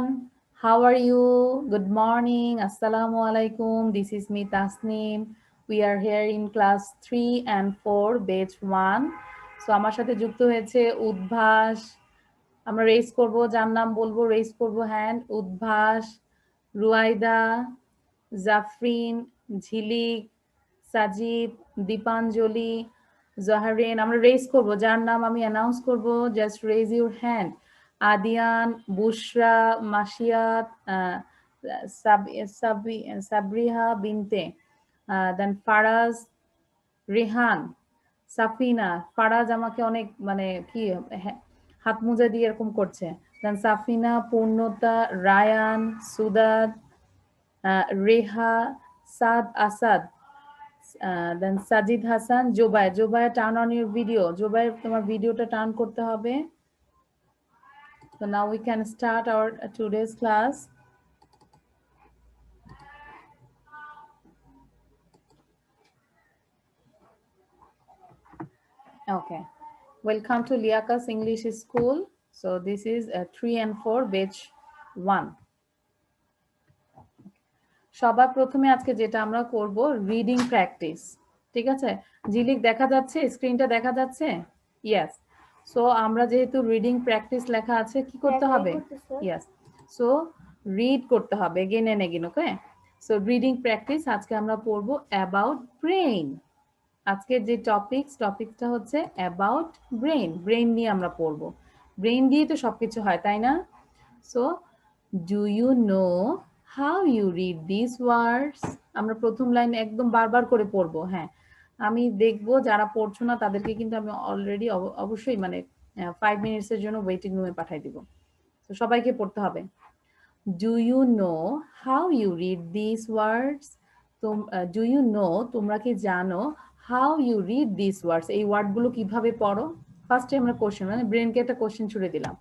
everyone. How are you? Good morning. Assalamu alaikum. This is me Tasneem. We are here in class 3 and 4 batch 1. So আমার সাথে যুক্ত হয়েছে উদ্ভাস। আমরা race করব, যার নাম বলবো রেস করব হ্যান্ড। উদ্ভাস, রুয়াইদা, জাফরিন, ঝিলিক, সাজিদ, দীপাঞ্জলি, জহারিন। আমরা রেস করব, যার নাম আমি অ্যানাউন্স করব, just raise your hand. Adiyan, Bushra, Masiyat, Sabriha Binte, then Faraz, Rehan, Safina. Faraz আমাকে অনেক মানে কি হাত মোজা দিয়ে এরকম করছে। Then Safina, Purnata, Rayan, Sudad, Reha, Saad Asad, then Sajid Hasan, Jobay. Jobay, turn on your video. Jobay, তোমার ভিডিওটা টার্ন করতে হবে। So now we can start our today's class. Okay. Welcome to Liakas English School. So this is 3 and 4 batch 1. সবার প্রথমে আজকে যেটা আমরা করব রিডিং প্র্যাকটিস। ঠিক আছে? ঝিলিক দেখা যাচ্ছে? স্ক্রিনটা দেখা যাচ্ছে? ইয়েস। সো আমরা যেহেতু রিডিং প্র্যাকটিস লেখা আছে, কি করতে হবে? ইয়েস। সো রিড করতে হবে again and again, okay? So reading practice আজকে আমরা পড়বো অ্যাবাউট ব্রেইন। আজকের যে টপিকটা হচ্ছে অ্যাবাউট ব্রেইন। ব্রেইন নিয়ে আমরা পড়বো। ব্রেইন দিয়ে তো সবকিছু হয়, তাই না? So do you know how you read this words? আমরা প্রথম লাইন একদম বারবার করে পড়বো। হ্যাঁ, আমি দেখবো যারা পড়ছো না তাদেরকে কিন্তু আমি অলরেডি অবশ্যই মানে 5 মিনিটসের জন্য ওয়েটিং রুমে পাঠিয়ে দিব। তো সবাইকে পড়তে হবে। Do you know how you read this words? Do you know, তোমরা কি জানো how you read this words, এই ওয়ার্ডগুলো কিভাবে পড়ো? ফার্স্টে আমরা কোশ্চেন, মানে ব্রেনকে একটা কোশ্চেন ছুড়ে দিলাম।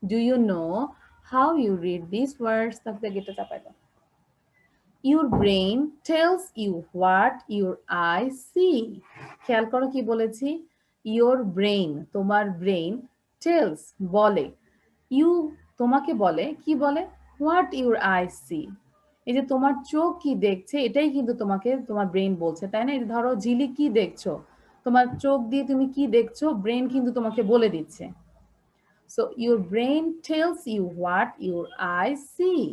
Do you know how you read this words? তারপরে গেটটা চাপাই দাও। Your brain tells you what your eye see. খেয়াল করো কি বলেছি? Your brain, তোমার ব্রেন, tells, বলে, you, তোমাকে বলে, কি বলে? What your eye see. এই যে তোমার চোখ কি দেখছে, এটাই কিন্তু তোমাকে তোমার ব্রেন বলছে, তাই না? এই ধরো ঝিলিক কি দেখছো, তোমার চোখ দিয়ে তুমি কি দেখছো, ব্রেন কিন্তু তোমাকে বলে দিচ্ছে। So your brain tells you what your eyes see.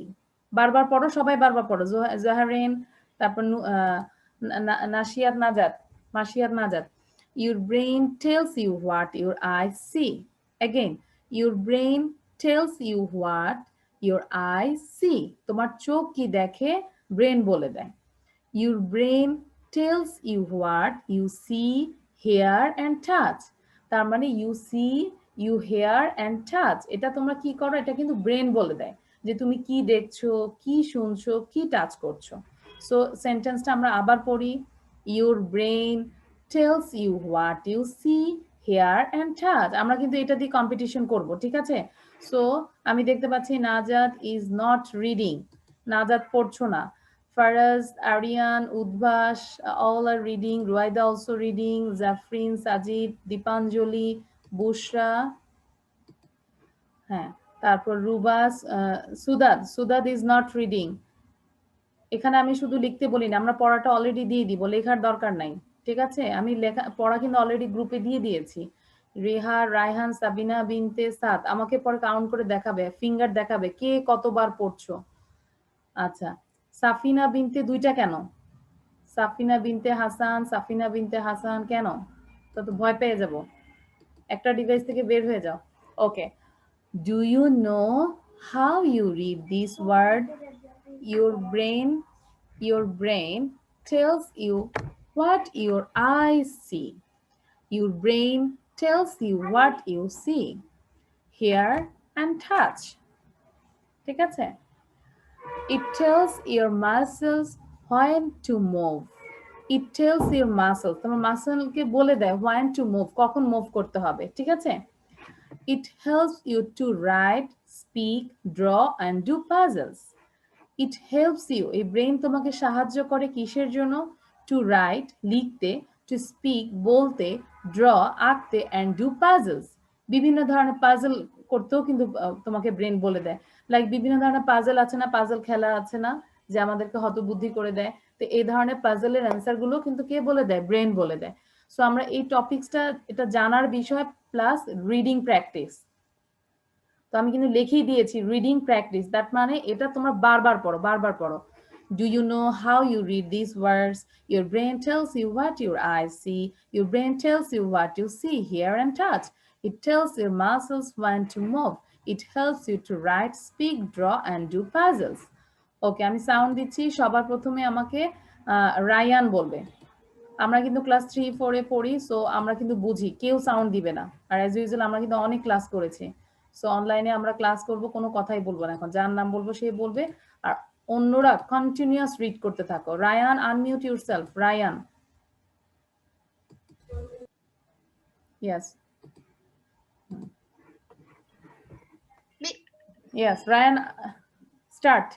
বারবার পড়ো, সবাই বারবার পড়ো। জাহারিন, তারপর নাশিয়াত নাজাত, মাসিয়াত নাজাত। Your brain tells you what your eyes see. Again, your brain tells you what your eyes see. তোমার চোখ কি দেখে, ব্রেন বলে দেয়। Your brain tells you what you see, hear and touch. তার মানে you see, you hear and touch. এটা তোমরা কি করো, এটা কিন্তু ব্রেন বলে দেয় যে তুমি কি দেখছো, কি শুনছো, কি টাচ করছো। সো সেন্টেন্সটা আমরা আবার পড়ি। Your brain tells you what you see, hear and touch. আমরা কিন্তু এটা দিয়ে কম্পিটিশন করব, ঠিক আছে? সো আমি দেখতে পাচ্ছি নাজাত ইজ নট রিডিং। নাজাত পড়ছো না। Faraz, Aryan, Udbhash, all are reading. Ruaida also reading. Zafrin, Sajid, Dipanjali, Bushra. হ্যাঁ, তারপর রুবাস, সুদাদ ইজ নট রিডিং। এখানে আমি শুধু লিখতে বলি না, আমরা পড়াটা অলরেডি দিয়ে দিব, লেখার দরকার নাই, ঠিক আছে? আমি পড়া কিন্তু অলরেডি গ্রুপে দিয়ে দিয়েছি। রেহা, রায়হান, সাবিনা বিনতে সাদ আমাকে পরে কাউন্ট করে দেখাবে, ফিঙ্গার দেখাবে কে কতবার পড়ছো। আচ্ছা, সাফিনা বিনতে দুইটা কেন? সাফিনা বিনতে হাসান, সাফিনা বিনতে হাসান কেন? তো ভয় পেয়ে যাব, একটা ডিভাইস থেকে বের হয়ে যাও। Okay, do you know how you read this word? Your brain tells you what your eyes see. Your brain tells you what you see, hear and touch. ঠিক আছে? It tells your muscles when to move. It tells your muscles, তোমার মাসলকে বলে দেয় when to move, কখন move করতে হবে, ঠিক আছে? It helps you to write, speak, draw and do puzzles. It helps you, এই ব্রেন তোমাকে সাহায্য করে কিসের জন্য? To write, লিখতে, to speak, বলতে, draw, আঁকতে and do puzzles. বিভিন্ন ধরনের পাজল করতেও কিন্তু তোমাকে ব্রেন বলে দেয়। লাইক বিভিন্ন ধরনের পাজল আছে না, পাজল খেলা আছে না, যে আমাদেরকে হতবুদ্ধি করে দেয়। তো এই ধরনের পাজলের অ্যান্সার গুলো কিন্তু কে বলে দেয়? ব্রেন বলে দেয়। সো আমরা এই টপিকসটা এটা জানার বিষয় প্লাস রিডিং প্র্যাকটিস। তো আমি কিন্তু লিখেই দিয়েছি রিডিং প্র্যাকটিস, দ্যাট মানে এটা তোমরা বারবার পড়ো, বারবার পড়ো। Do you know how you read these words? Your brain tells you what your eyes see. Your brain tells you what you see, hear, and touch. It tells your muscles when to move. It helps you to write, speak, draw, and do puzzles. ওকে, আমি sound দিচ্ছি। সবার প্রথমে আমাকে Ryan বলবে। আমরা কিন্তু class 3-4 এ পড়ি, so আমরা কিন্তু বুঝি, কেউ সাউন্ড দিবে না। আর অ্যাজ ইউজুয়াল আমরা কিন্তু অনেক ক্লাস করেছি। সো অনলাইনে আমরা ক্লাস করব, কোনো কথাই বলবো না এখন। যার নাম বলবো সে বলবে, আর অন্যরা কন্টিনিউয়াস রিড করতে থাকো। Ryan, unmute yourself. Ryan. Yes, yes Ryan, start.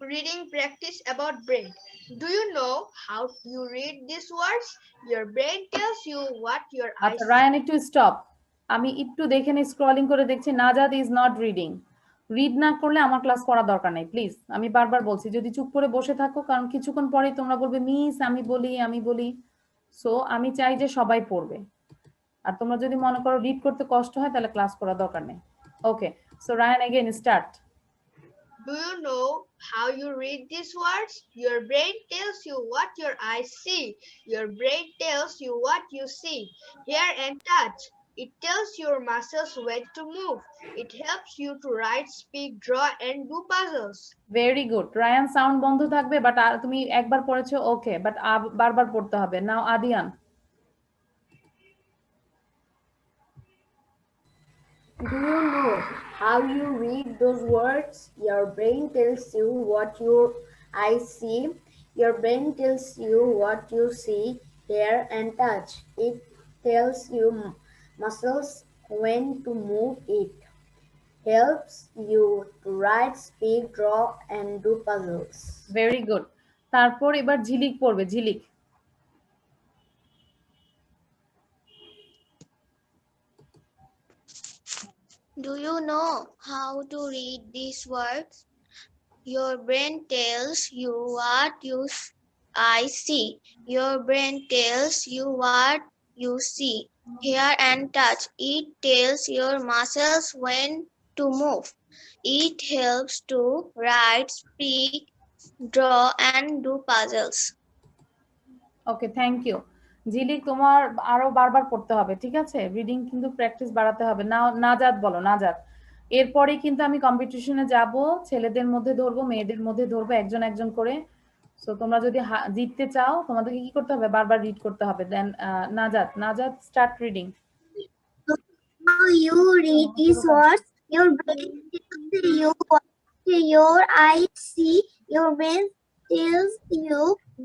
Reading practice about brain. Do you know how you read these words? Your brain tells you what your eyes আচ্ছা রায়ান, একটু স্টপ। আমি একটু দেখে নিই, scrolling করে দেখছি। নাজাদ ইজ নট রিডিং। রিড না করলে আমার ক্লাস করা দরকার নাই, প্লিজ। আমি বারবার বলছি, যদি চুপ করে বসে থাকো, কারণ কিছুক্ষণ পরেই তোমরা বলবে মিস আমি বলি, আমি বলি। সো আমি চাই যে সবাই পড়বে। আর তোমরা যদি মনে করো রিড করতে কষ্ট হয়, তাহলে ক্লাস করা দরকার নেই। Okay, so Rayan again start. Do you know how you read these words? Your brain tells you what your eyes see. Your brain tells you what you see, hear, and touch. It tells your muscles when to move. It helps you to write, speak, draw, and do puzzles. Very good Ryan, sound বন্ধ থাকবে, but তুমি একবার পড়েছো, ওকে, but বারবার পড়তে হবে। নাও Adiyan. Do you know how you read those words? Your brain tells you what your eyes see. Your brain tells you what you see, hear, and touch. It tells you muscles when to move. It helps you to write, speak, draw, and do puzzles. Very good. তারপর এবার ঝিলিক পড়বে, ঝিলিক। Do you know how to read these words? Your brain tells you what your eyes see. Your brain tells you what you see, hear, and touch. It tells your muscles when to move. It helps to write, speak, draw, and do puzzles. Okay, thank you. Jhilik, তোমার আরো বারবার পড়তে হবে, ঠিক আছে? Reading কিন্তু practice বাড়াতে হবে। নাও নাজাদ বলো, নাজাদ। এরপরে কিন্তু আমি কম্পিটিশনে যাব, ছেলেদের মধ্যে ধরবো, মেয়েদের মধ্যে ধরবো, একজন একজন করে। সো তোমরা যদি জিততে চাও, তোমাদেরকে কি করতে হবে? বারবার রিড করতে হবে। দেন নাজাদ, নাজাদ start reading. How you read these words? Your brain tells you what your eyes see. Your brain tells you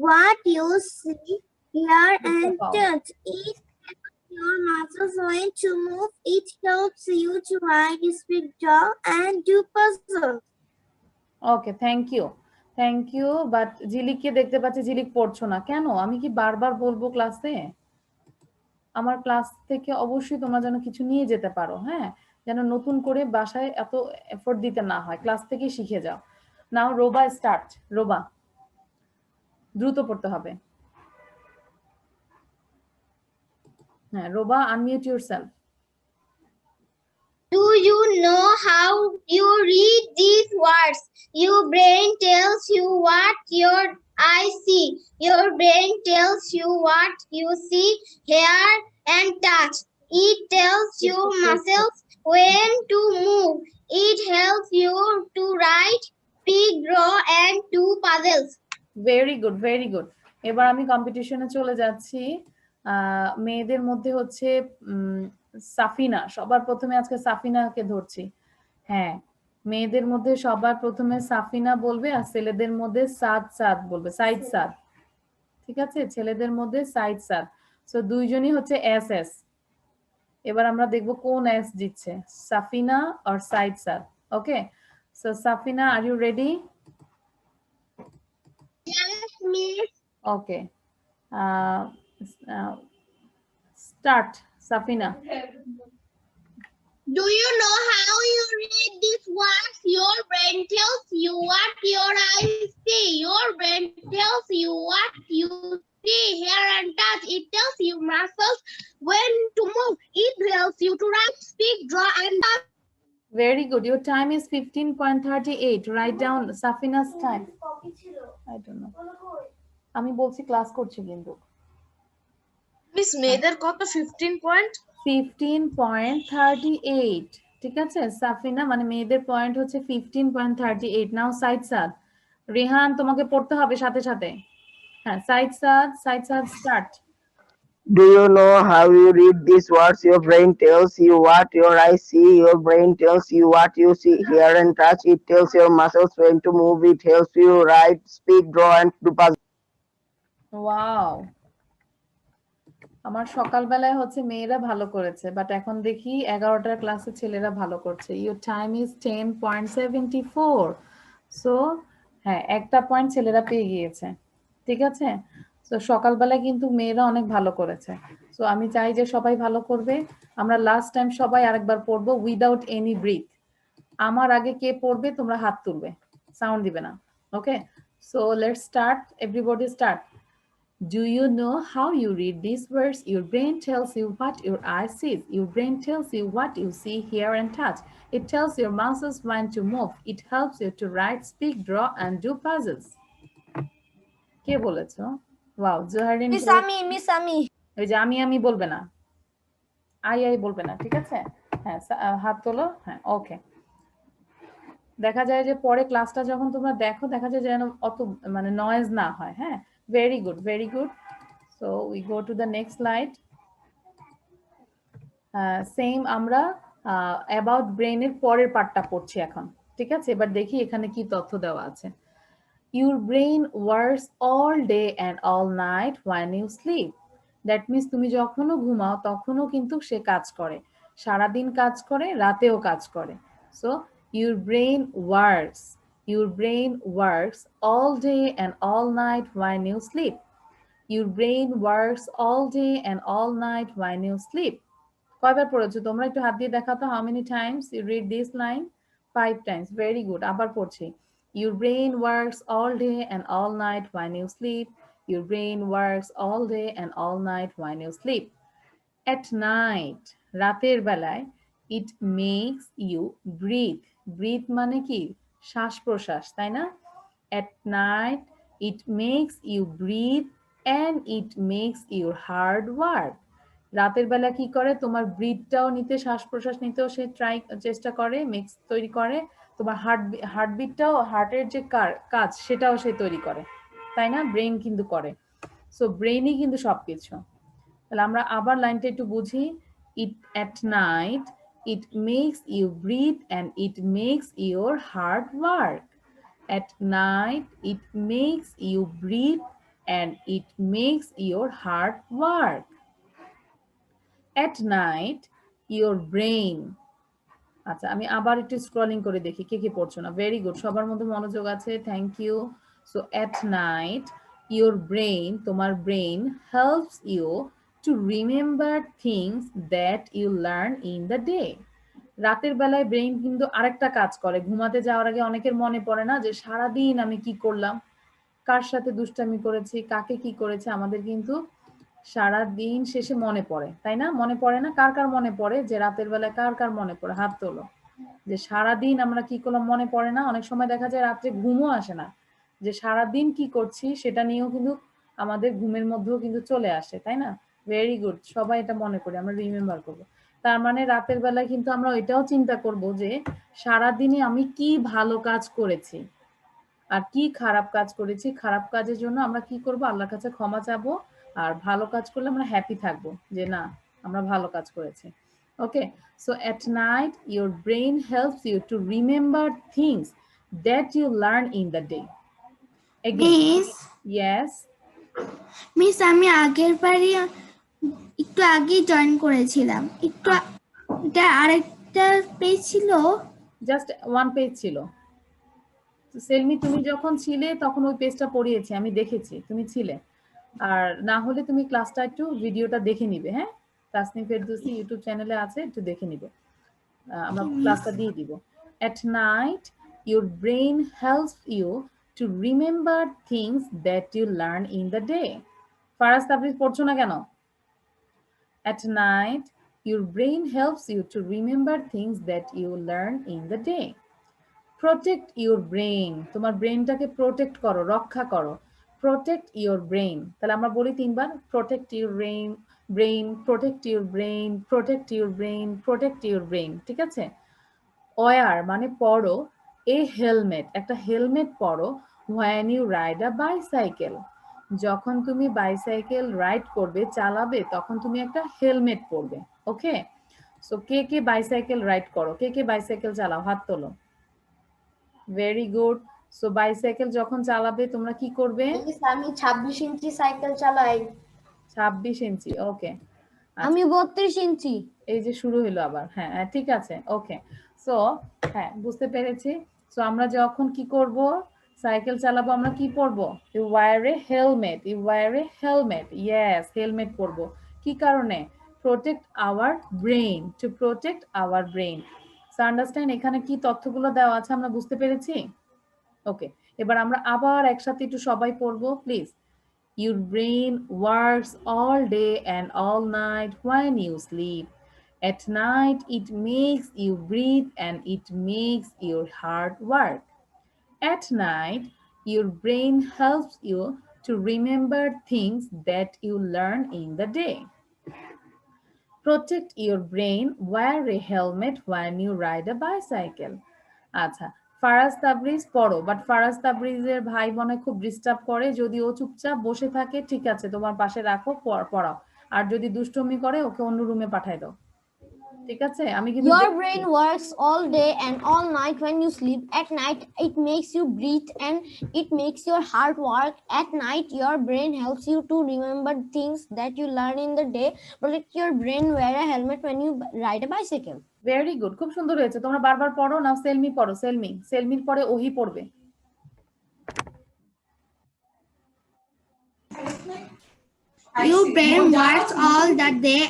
what you see, hear, and touch. It helps your muscles when to move. It helps you to write, speak, draw, and do puzzles. Okay, thank you, thank you. But ঝিলিককে দেখতে পাচ্ছি ঝিলিক পড়ছো না কেন? আমি কি বারবার বলবো ক্লাসে? আমার ক্লাস থেকে অবশ্যই তোমরা যেন কিছু নিয়ে যেতে পারো, হ্যাঁ, যেন নতুন করে বাসায় এত এফোর্ট দিতে না হয়, ক্লাস থেকেই শিখে যাও। নাও রোবা স্টার্ট। রোবা, দ্রুত পড়তে হবে। হ্যাঁ Roba, unmute yourself. Do you know how you read these words? Your brain tells you what your eyes see. Your brain tells you what you see, hear, and touch. It tells your muscles when to move. It helps you to write, speak, draw, and do puzzles. Very good, very good. এবার আমি কম্পিটিশনে চলে যাচ্ছি। মেয়েদের মধ্যে হচ্ছে সাফিনা, সবার প্রথমে আজকে সাফিনাকে ধরছি। হ্যাঁ, মেয়েদের মধ্যে সবার প্রথমে সাফিনা বলবে, আর ছেলেদের মধ্যে সাদ সাদ বলবে, সাইদ সাদ। ঠিক আছে, ছেলেদের মধ্যে সাইদ সাদ। সো দুইজনই হচ্ছে এস এস। এবার আমরা দেখব কোন এস জিতছে, সাফিনা আর Saeed Saad. Okay, so Safina, are you ready? Yes, miss. Okay, start Safina. Do you know how you read these words? Your brain tells you what your eyes see. Your brain tells you what you see, hear, and touch. It tells you muscles when to move. It helps you to write, speak, draw, and touch. Very good. Your time is 15.38. Write down Safina's time. I don't know. আমি বলছি class করছি কিন্তু। Miss মেয়েদের কত 15.38 ঠিক আছে সাফিনা মানে মেয়েদের পয়েন্ট হচ্ছে 15.38 নাও সাইদ সাদ রেহান তোমাকে পড়তে হবে সাথে সাথে হ্যাঁ সাইদ সাদ start Do you know how you read these words? Your brain tells you what your eyes see. Your brain tells you what you see, hear, and touch. It tells your muscles when to move. It helps you write, speak, draw, and do puzzles. Wow আমার সকালবেলায় হচ্ছে মেয়েরা ভালো করেছে but এখন দেখি 11টার ক্লাসে ছেলেরা ভালো করছে ইওর টাইম ইজ 10.74 সো হ্যাঁ একটা পয়েন্ট ছেলেরা পেয়ে গিয়েছে ঠিক আছে সো সকালবেলায় কিন্তু মেয়েরা অনেক ভালো করেছে সো আমি চাই যে সবাই ভালো করবে আমরা লাস্ট টাইম সবাই আরেকবার পড়বো উইদাউট এনি ব্রিথ আমার আগে কে পড়বে তোমরা হাত তুলবে সাউন্ড দিবে না okay so let's start everybody start Do you know how you read these words? Your brain tells you what your eye sees. Your brain tells you what you see, hear, and touch. It tells your muscles when to move. It helps you to write, speak, draw, and do puzzles. কে বলেছো? Wow, জোহারিন miss আমি ওই যে আমি বলবে না I বলবে না ঠিক আছে হ্যাঁ হাত তোলো হ্যাঁ ওকে দেখা যায় যে পরে ক্লাসটা যখন তোমরা দেখো দেখা যায় যেন অত মানে নয়েজ না হয় হ্যাঁ very good so we go to the next slide same আমরা about brain এর পরের পার্টটা পড়ছি এখন ঠিক আছে এবার দেখি এখানে কি তথ্য দেওয়া আছে your brain works all day and all night when you sleep that means তুমি যখনও ঘুমাও তখনও কিন্তু সে কাজ করে সারা দিন কাজ করে রাতেও কাজ করে so your brain works all day and all night when you sleep your brain works all day and all night when you sleep কয়বার পড়েছো তোমরা একটু হাত দিয়ে দেখাও তো how many times you read this line 5 times very good আবার পড়ছি your brain works all day and all night when you sleep your brain works all day and all night when you sleep at night রাতের বেলায় it makes you breathe মানে কি শ্বাস প্রশ্বাস তাই না at night it makes you breathe and it makes your heart work রাতের বেলা কি করে তোমার ব্রিথটাও নিতে শ্বাস প্রশ্বাস নিতেও সে চেষ্টা করে মিক্স তৈরি করে তোমার হার্টবিটটাও হার্টের যে কাজ সেটাও সে তৈরি করে তাই না ব্রেন কিন্তু করে সো ব্রেনই কিন্তু সবকিছু তাহলে আমরা আবার লাইনটা একটু বুঝি it at night it makes you breathe and it makes your heart work at night it makes you breathe and it makes your heart work at night your brain আচ্ছা আমি আবার একটু স্ক্রলিং করে দেখি কে কে পড়ছো না ভেরি গুড সবার মধ্যে মনোযোগ আছে thank you so at night your brain তোমার brain helps you to remember things that you learn in the day রাতের বেলায় ব্রেন কিন্তু আরেকটা কাজ করে ঘুমাতে যাওয়ার আগে অনেকের মনে পড়ে না যে সারা দিন আমি কি করলাম কার সাথে দুষ্টামি করেছি কাকে কি করেছে আমাদের কিন্তু সারা দিন শেষে মনে পড়ে তাই না মনে পড়ে না কার কার মনে পড়ে যে রাতের বেলায় কার কার মনে পড়ে হাত তোলো যে সারা দিন আমরা কি করলাম মনে পড়ে না অনেক সময় দেখা যায় রাত্রে ঘুমও আসে না যে সারা দিন কি করছি সেটা নিয়েও কিন্তু আমাদের ঘুমের মধ্যেও কিন্তু চলে আসে তাই না ভেরি গুড সবাই এটা মনে করি আমরা রিমেম্বার করব তার মানে রাতের বেলায় কিন্তু আমরা এটাও চিন্তা করব যে সারা দিনে আমি কি ভালো কাজ করেছি আর কি খারাপ কাজ করেছি খারাপ কাজের জন্য আমরা কি করব আল্লাহর কাছে ক্ষমা চাবো আর ভালো কাজ করলে আমরা হ্যাপি থাকবো যে না আমরা ভালো কাজ করেছি okay so at night your brain helps you to remember things that you learn in the day again miss yes miss আমি আগের বারে একটু আগে জয়েন করেছিলাম একটু এটা আরেকটা পেজ ছিল জাস্ট ওয়ান পেজ ছিল সেলমি তুমি যখন ছিলে তখন ওই পেজটা পড়িয়েছি আমি দেখেছি তুমি ছিলে আর না হলে তুমি ক্লাসটা একটু ভিডিওটা দেখে নিবে হ্যাঁ তাসনিম ফেরদৌসী ইউটিউব চ্যানেলে আছে একটু দেখে নিবে আমরা ক্লাসটা দিয়ে দিব। At night your brain helps you to remember things that you learn in the day. Faraz Tabriz পড়ছো না কেন? At night your brain helps you to remember things that you learn in the day. Protect your brain, তোমার ব্রেনটাকে protect করো, রক্ষা করো। Protect your brain, তাহলে আমরা বলি তিনবার, protect your brain, brain, protect your brain, protect your brain, protect your brain, ঠিক আছে? Wear মানে পরো, a helmet, একটা হেলমেট পরো, when you ride a bicycle, যখন তুমি বাইসাইকেল রাইড করবে, চালাবে, তখন তুমি একটা হেলমেট পরবে। ওকে, সো কে কে বাইসাইকেল রাইড করো, কে কে বাইসাইকেল চালাও, হাত তোলো। Very good. সো বাইসাইকেল যখন চালাবে তোমরা কি করবে? মিস আমি 26 ইঞ্চি সাইকেল চালাই। 26 ইঞ্চি, ওকে। আমি 32 ইঞ্চি। এই যে শুরু হলো আবার। হ্যাঁ ঠিক আছে, ওকে। সো হ্যাঁ বুঝতে পেরেছি। সো আমরা যখন কি করব, সাইকেল চালাবো, আমরা কি পরবো? You wear a helmet, you wear a helmet, yes helmet পরবো। কি কারণে? Protect our brain, to protect our brain. So understand এখানে কি তথ্যগুলো দেওয়া আছে আমরা বুঝতে পেরেছি? ওকে, এবার আমরা আবার একসাথে একটু সবাই পড়বো please. Your brain works all day and all night when you sleep. At night, it makes you breathe and it makes your heart work. At night, your brain helps you to remember things that you learn in the day. Protect your brain, wear a helmet when you ride a bicycle. আচ্ছা, Faraz Tabriz পড়ো, but Faraz তাবরিজের ভাই মনে খুব disturb করে, যদি ও চুপচাপ বসে থাকে ঠিক আছে, তোমার পাশে রাখো, পড়াও। আর যদি দুষ্টুমি করে ওকে অন্য রুমে পাঠাই দাও, ঠিক আছে? আমি কিন্তু Your brain works all day and all night when you sleep. At night, it makes you breathe and it makes your heart work. At night, your brain helps you to remember things that you learn in the day. Protect your brain, wear a helmet when you ride a bicycle. Very good, খুব সুন্দর হয়েছে। তোমরা বারবার পড়ো না, সেলমি পড়ো, সেলমি, সেলমির পরে ওহি পড়বে। Your brain works all the day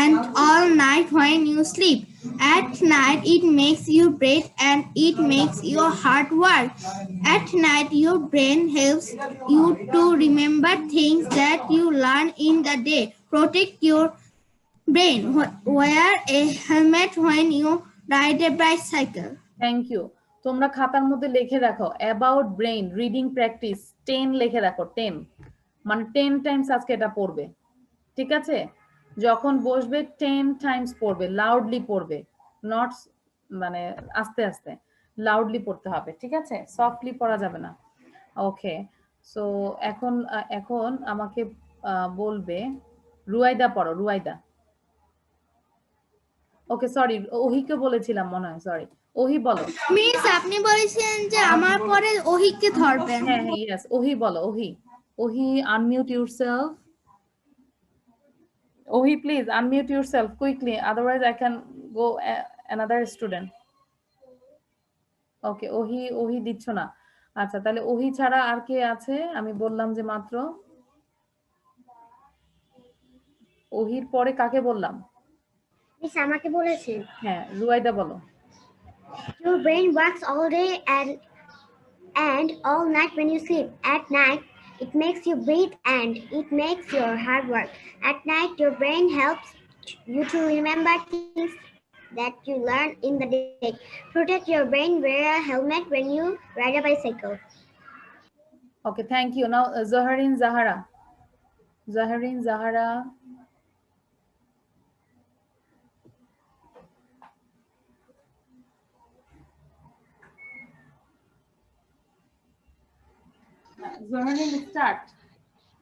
and all night when you sleep. At night, it makes you breathe and it makes your heart work. At night, your brain helps you to remember things that you learn in the day. Protect your brain. Wear a helmet when you ride a bicycle. Thank you. তোমরা খাতার মধ্যে লিখে রাখো about brain reading practice 10 লিখে রাখো, 10 মানে 10 Times আজকে এটা পড়বে, ঠিক আছে? যখন বসবে 10 টাইমস পড়বে, লাউডলি পড়বে, নট মানে আস্তে আস্তে, লাউডলি পড়তে হবে, ঠিক আছে? সফটলি পড়া যাবে না। ওকে, সো এখন আমাকে বলবে রুয়াইদা পড়ো, রুয়াইদা। ওকে সরি, ওহিকে বলেছিলাম মনে হয়, সরি। ওহি বলো। মিস আপনি বলেছেন যে আমার পরে ওহিকে ধরবেন। হ্যাঁ হ্যাঁ, ইয়েস, ওহি বলো, Ohi. Ohi, unmute yourself. Ohi please unmute yourself quickly, otherwise I can go another student. Okay, Ohi দিচ্ছ না। আচ্ছা, তাহলে ওহি ছাড়া আর কে আছে? আমি বললাম যে মাত্র ওহির পরে কাকে বললাম? মিস আমাকে বলেছেন। হ্যাঁ, রুয়াইদা বলো। Your brain works all day and all night when you sleep. At night, it makes you breathe and it makes your heart work. At night, your brain helps you to remember things that you learn in the day. Protect your brain, wear a helmet when you ride a bicycle. Okay, thank you. Now, Zaharin Zahara. Zaharin Zahara. Zaharin, start.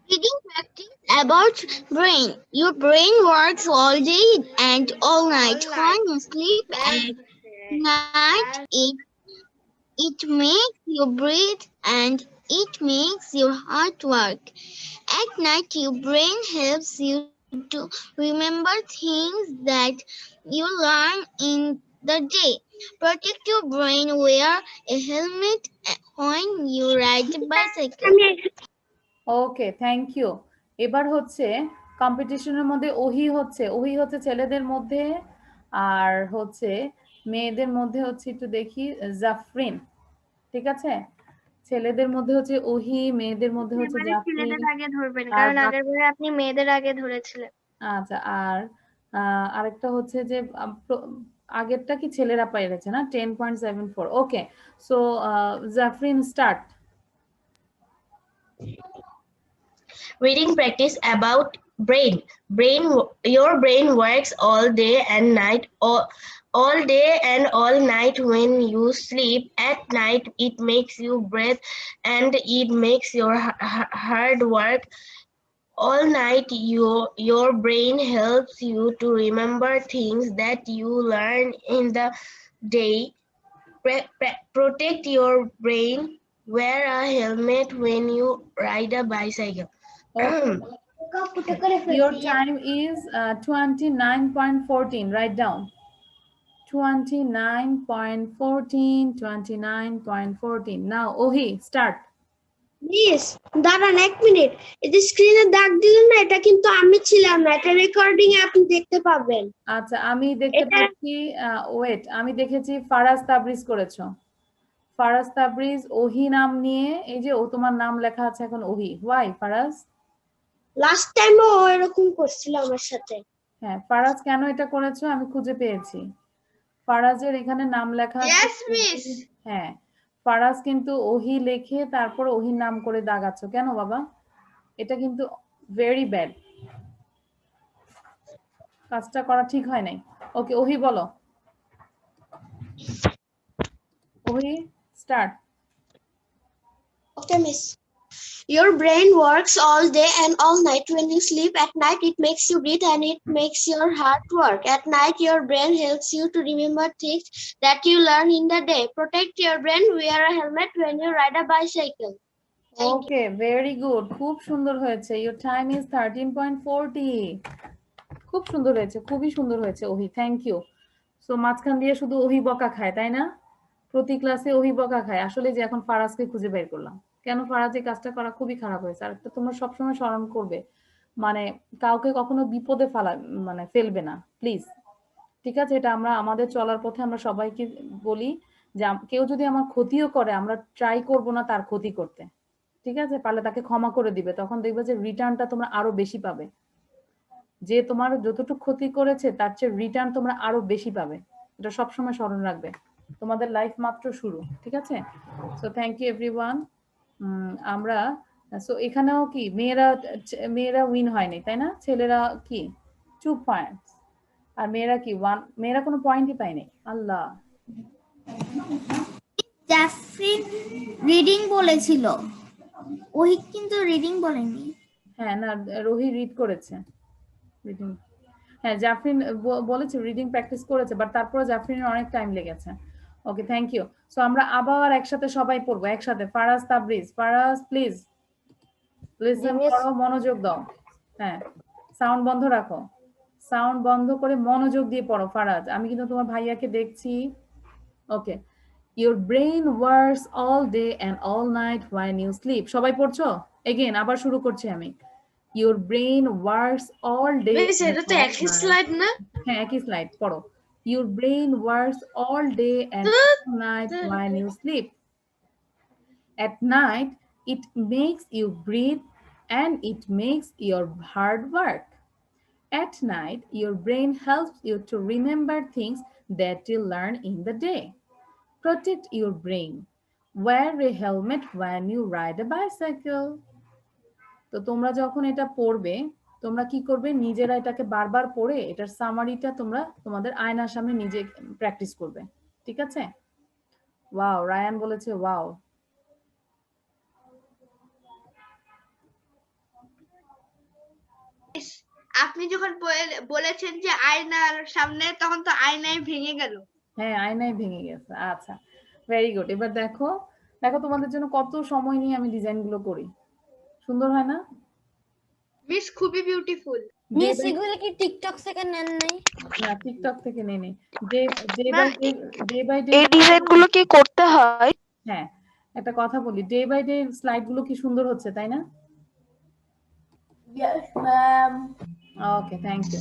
Reading practice about brain. Your brain works all day and all night when you sleep. At night, it makes you breathe and it makes your heart work. At night, your brain helps you to remember things that you learn in the day. Protect your brain, wear a helmet when you ride a bicycle. Okay, thank you. এবার হচ্ছে কম্পিটিশনের মধ্যে ওহি হচ্ছে ছেলেদের মধ্যে, আর হচ্ছে মেয়েদের মধ্যে হচ্ছে একটু দেখি জাফরিন, ঠিক আছে? ছেলেদের মধ্যে হচ্ছে ওহি, মেয়েদের মধ্যে হচ্ছে এবারে জাফরিন। ছেলেদের আগে ধরবেন, আর কারণ আগের বারে আপনি মেয়েদের আগে ধরেছিলেন। আচ্ছা, আর আরেকটা হচ্ছে যে আগেরটা কি ছেলেরা পেরেছে না, 10.74। Okay, so Jafrin start. Reading practice about brain. Your brain works all day and night, all day and all night. When you sleep at night, it makes you breathe and it makes your hard work. All night, your brain helps you to remember things that you learn in the day. Protect your brain. Wear a helmet when you ride a bicycle. Your time is 29.14. Write down 29.14, 29.14. Now Ohi, start. Miss দাঁড়ান 1 minute, এই যে স্ক্রিনে দাগ দিলেন না, এটা কিন্তু আমি ছিলাম না, এটা রেকর্ডিং এ আপনি দেখতে পাবেন। আচ্ছা, আমি দেখতে পাচ্ছি, ওয়েট, আমি দেখেছি ফারাজ তাবরিজ করেছো। ফারাজ তাবরিজ ওহি নাম নিয়ে, এই যে ও তোমার নাম লেখা আছে এখন ওহি। ওয়াই ফারাজ? লাস্ট টাইমও এরকম করছিল আমার সাথে। হ্যাঁ, ফারাজ কেন এটা করেছো আমি খুঁজে পেয়েছি। ফারাজের এখানে নাম লেখা আছে। Yes, miss. হ্যাঁ, ফারাজ কিন্তু ওহি লেখে তারপর ওহির নাম করে দাগাচ্ছ কেন বাবা? এটা কিন্তু ভেরি ব্যাড, কাজটা করা ঠিক হয় নাই। ওকে, ওহি বলো। ওহি start. Okay, miss. Your brain works all day and all night. When you sleep at night, it makes you breathe and it makes your heart work. At night, your brain helps you to remember things that you learn in the day. Protect your brain. Wear a helmet when you ride a bicycle. Okay, very good, খুব সুন্দর হয়েছে। Your time is 13.40। খুব সুন্দর হয়েছে, খুবই সুন্দর হয়েছে ওহি, থ্যাংক ইউ। সো মাঝখান দিয়ে শুধু ওহি বকা খায়, তাই না? প্রতি ক্লাসে ওহি বকা খায়। আসলে যে এখন ফারাজকে খুঁজে বের করলাম, কেন ফারাজ এই কাজটা করা খুবই খারাপ হয়েছে। আর একটা তোমরা সবসময় স্মরণ করবে, মানে কাউকে কখনো বিপদে ফেলবে না প্লিজ, ঠিক আছে? এটা আমরা আমাদের চলার পথে আমরা সবাইকে বলি যে কেউ যদি আমার ক্ষতিও করে আমরা ট্রাই করব না তার ক্ষতি করতে, ঠিক আছে? পারলে তাকে ক্ষমা করে দিবে, তখন দেখবে যে রিটার্নটা তোমরা আরো বেশি পাবে। যে তোমার যতটুকু ক্ষতি করেছে তার চেয়ে রিটার্ন তোমরা আরো বেশি পাবে। এটা সবসময় স্মরণ রাখবে, তোমাদের লাইফ মাত্র শুরু, ঠিক আছে? So thank you everyone. আমরা সো এখানেও কি মেয়েরা উইন হয়নি, তাই না? ছেলেরা কি 2 পয়েন্টস, আর মেয়েরা কি 1, মেয়েরা কোনো পয়েন্টই পায়নি। আল্লাহ, জাফরিন রিডিং বলেছিল, ওহি কিন্তু রিডিং বলেনি। হ্যাঁ না, রোহি রিড করেছে, রিডিং। হ্যাঁ, জাফরিন বলেছে রিডিং প্র্যাকটিস করেছে, বাট তারপরে জাফরিনের অনেক টাইম লেগেছে। ওকে, থ্যাংক ইউ। সো আমরা আবার একসাথে সবাই পড়বো একসাথে। ফারাজ তাবরিজ, ফারাজ প্লিজ লিসেন করো, মনোযোগ দাও। হ্যাঁ, সাউন্ড বন্ধ রাখো, সাউন্ড বন্ধ করে মনোযোগ দিয়ে পড়ো ফারাজ। আমি কিন্তু তোমার ভাইয়াকে দেখছি। ওকে, your brain works all day and all night when you sleep. সবাই পড়ছো? এগেইন আবার শুরু করছি আমি। Your brain works all day. Miss এটা তো একই স্লাইড না? হ্যাঁ, একই স্লাইড, পড়ো। Your brain works all day and all night when you sleep. At night, it makes you breathe and it makes your hard work. At night, your brain helps you to remember things that you learn in the day. Protect your brain. Wear a helmet when you ride a bicycle. তো তোমরা যখন এটা পড়বে, তোমরা কি করবে, নিজেরা এটাকে বারবার পড়ে এটার সামারিটা তোমরা তোমাদের আয়নার সামনে নিজে প্র্যাকটিস করবে, ঠিক আছে? ওয়াও, রায়ান বলেছে ওয়াও। আপনি যখন বলেছেন যে আয়নার সামনে, তখন তো আয়নায় ভেঙে গেল। হ্যাঁ, আয়নায় ভেঙে গেছে। আচ্ছা, ভেরি গুড। এবার দেখো দেখো তোমাদের জন্য কত সময় নিয়ে আমি ডিজাইনগুলো করি, সুন্দর হয় না? মিস খুবই বিউটিফুল। মিস এগুলো কি টিকটক থেকে নেন নাই? না, টিকটক থেকে নেই। ডে বাই ডে এই ডিজাইনগুলো কি করতে হয়? হ্যাঁ, একটা কথা বলি, ডে বাই ডে স্লাইডগুলো কি সুন্দর হচ্ছে, তাই না? Yes, ma'am. Okay, thank you.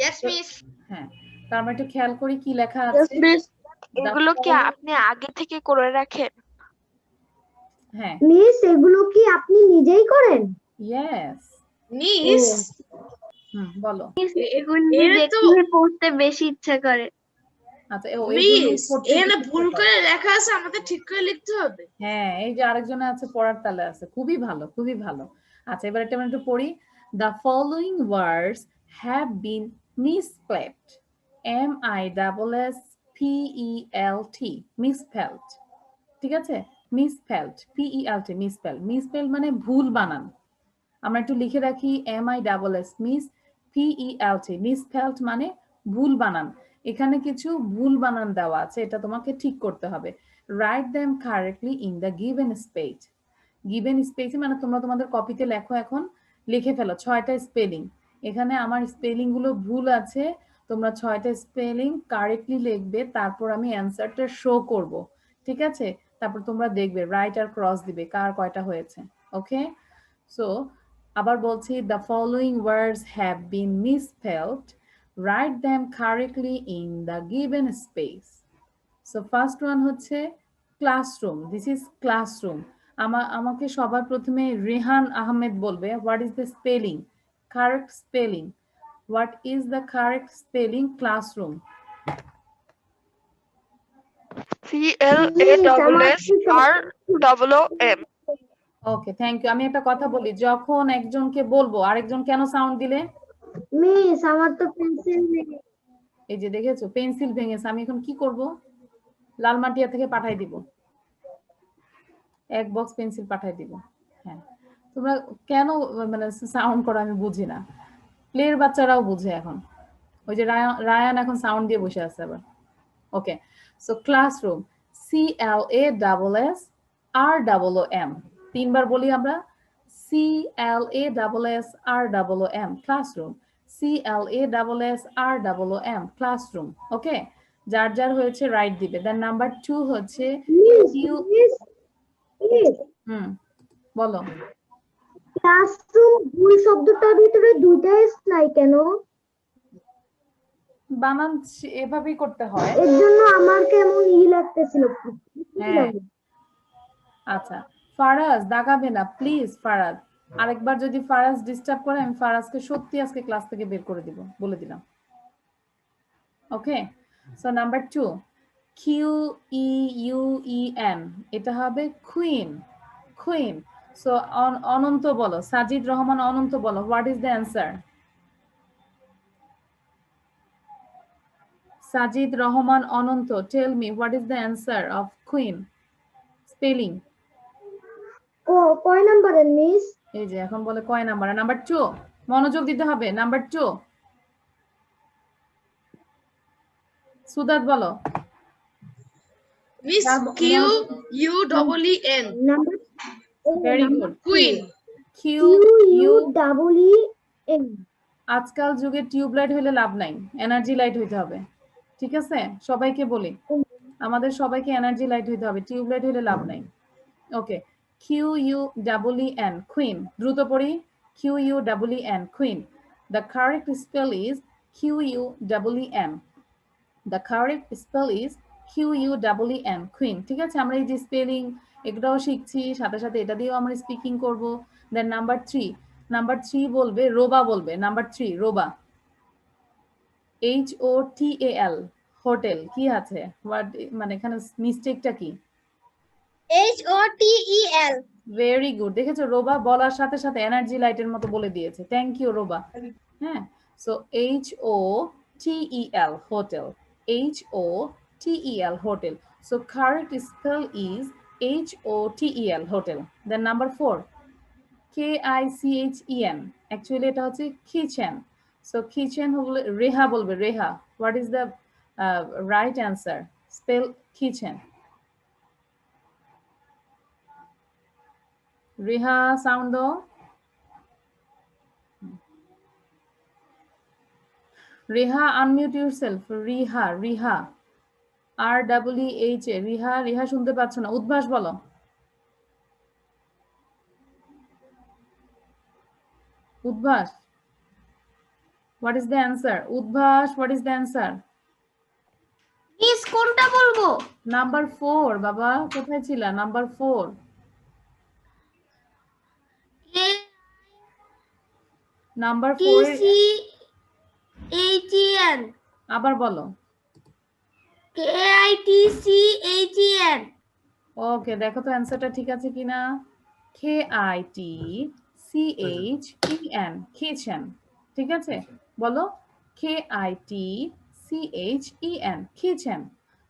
Yes miss. হ্যাঁ, তার মানে একটু খেয়াল করি কি লেখা আছে। এগুলো কি আপনি আগে থেকে করে রাখেন? হ্যাঁ, মিস এগুলো কি আপনি নিজেই করেন? ইয়েস। মিস বলো। এগুলো এরা তো দেখলে পড়তে বেশি ইচ্ছা করে। আচ্ছা, এগুলো মিস পড়তে এখানে বেশি ভুল ইচ্ছে করে করে। লেখা আছে, আমাদের ঠিক করে লিখতে হবে। হ্যাঁ, এই যে আরেকজনে আছে পড়ার তালে আছে, খুবই ভালো, খুবই ভালো। আচ্ছা, এবার এটা আমরা একটু পড়ি। The following words have been misspelt, MISSPELT, misspelt. ঠিক আছে, মিসফেল্ট, PELT, মিসফেল্ট। মিসফেল্ট মানে ভুল বানান। আমরা একটু লিখে রাখি, MISS, মিস, PELT, মিসফেল্ট মানে ভুল বানান। এখানে কিছু ভুল বানান দেওয়া আছে, এটা তোমাকে ঠিক করতে হবে। Write them correctly in the given space. Given স্পেসে মানে তোমরা তোমাদের কপিতে লেখো, এখন লিখে ফেলো 6টা স্পেলিং। এখানে আমার স্পেলিং গুলো ভুল আছে, তোমরা 6টা স্পেলিং কারেক্টলি লিখবে, তারপর আমি অ্যান্সারটা শো করব। ঠিক আছে, তারপর তোমরা দেখবে রাইট আর ক্রস দিবে কার কয়টা হয়েছে। ওকে, সো আবার বলছি, the following words have been misspelled, write them correctly in the given space. So first one হচ্ছে classroom, this is classroom. আমাকে সবার প্রথমে রেহান আহমেদ বলবে what is the spelling, correct spelling, what is the correct spelling classroom? CLASSROOM. Okay, thank you. আমি একটা কথা বলি, যখন একজনকে বলবো আরেকজন কেন সাউন্ড দিলে? মিস আমার তো পেন্সিল নেই। এই যে দেখেছো পেন্সিল ভেঙেছে, আমি এখন কি করব? লালমাটিয়া থেকে পাঠাই দিব, এক বক্স পেন্সিল পাঠাই দিব। হ্যাঁ, তোমরা কেন মানে সাউন্ড করো আমি বুঝি না, প্লের বাচ্চারাও বুঝে এখন। ওই যে রায়ান এখন সাউন্ড দিয়ে বসে আছে আবার। ওকে, সো ক্লাসরুম, CLASSROOM, 3বার বলি আমরা, CLASSROOM, ক্লাসরুম, CLASSROOM, ক্লাসরুম। ওকে, যার যার হয়েছে রাইট দিবে। দেন নাম্বার 2 হচ্ছে বলো। ক্লাসরুম ভুল শব্দটার ভিতরে দুইটা এস নাই কেন? বানান এভাবেই করতে হয়, এর জন্য আমার কেমন লাগতেছিল। হ্যাঁ। আচ্ছা, ফারাজ দাগাবে না প্লিজ। ফারাজ, আরেকবার যদি ফারাজ ডিস্টার্ব করে, আমি ফারাজকে সত্যি আজকে ক্লাস থেকে বের করে দিব, বলে দিলাম। ওকে, সো নাম্বার 2, QUEN, এটা হবে কুইন, কুইন। সো অনন্ত বলো, সাজিদ রহমান অনন্ত বলো, what is the answer? Sajid Rahman Ananta, tell me what is the answer of queen spelling? কয় নাম্বারের মিস? এই যে এখন বলে কয় নাম্বার? নাম্বার 2, মনোযোগ দিতে হবে। নাম্বার 2, সুদাত বলো। Miss QUEN, number very good, queen. QUEN। আজকাল যুগে টিউবলাইট হইলে লাভ নাই, এনার্জি লাইট হইতে হবে। ঠিক আছে, সবাইকে বলি, আমাদের সবাইকে এনার্জি লাইট হইতে হবে, টিউবলাইট হইলে লাভ নাই। ওকে, QUEN, কুইন। দ্রুত পড়ি, QUEN, queen. The correct spell is QUEN, the correct spell is QUEN, queen. ঠিক আছে, আমরা এই যে স্পেলিং এগুলোও শিখছি, সাথে সাথে এটা দিয়েও আমরা স্পিকিং করব। দেন নাম্বার 3, নাম্বার 3 বলবে রোবা, বলবে নাম্বার 3 রোবা, HOTAL, হোটেল। কি আছে মানে এখানে মিস্টেকটা কি? HOTEL। ভেরি গুড, দেখেছো রোবা বলার সাথে সাথে এনার্জি লাইটের মতো বলে দিয়েছে। Thank you Roba. হ্যাঁ, so HOTEL, hotel, HOTEL, hotel. So correct spell is HOTEL, hotel. Then number 4, KICHEN, actually এটা হচ্ছে কিচেন। সো কিচেন হলে রেহা বলবে, Reha, what is the right answer? Spell kitchen. Reha sound দাও। Reha unmute yourself. Riha, Riha, REEH, Riha, Riha শুনতে পাচ্ছ না। উদ্ভাস বলো। Udbhas, what is the answer? Udbhas, what is the answer? Miss কোনটা বলবো? নাম্বার 4 বাবা, কোথায় ছিলা? নাম্বার 4। নাম্বার 4 এর KITCHEN আবার বলো। KITCHEN ওকে, দেখো তো অ্যান্সারটা ঠিক আছে কিনা। KITCHEN, kitchen. ঠিক আছে, বলো KITCHEN, kitchen.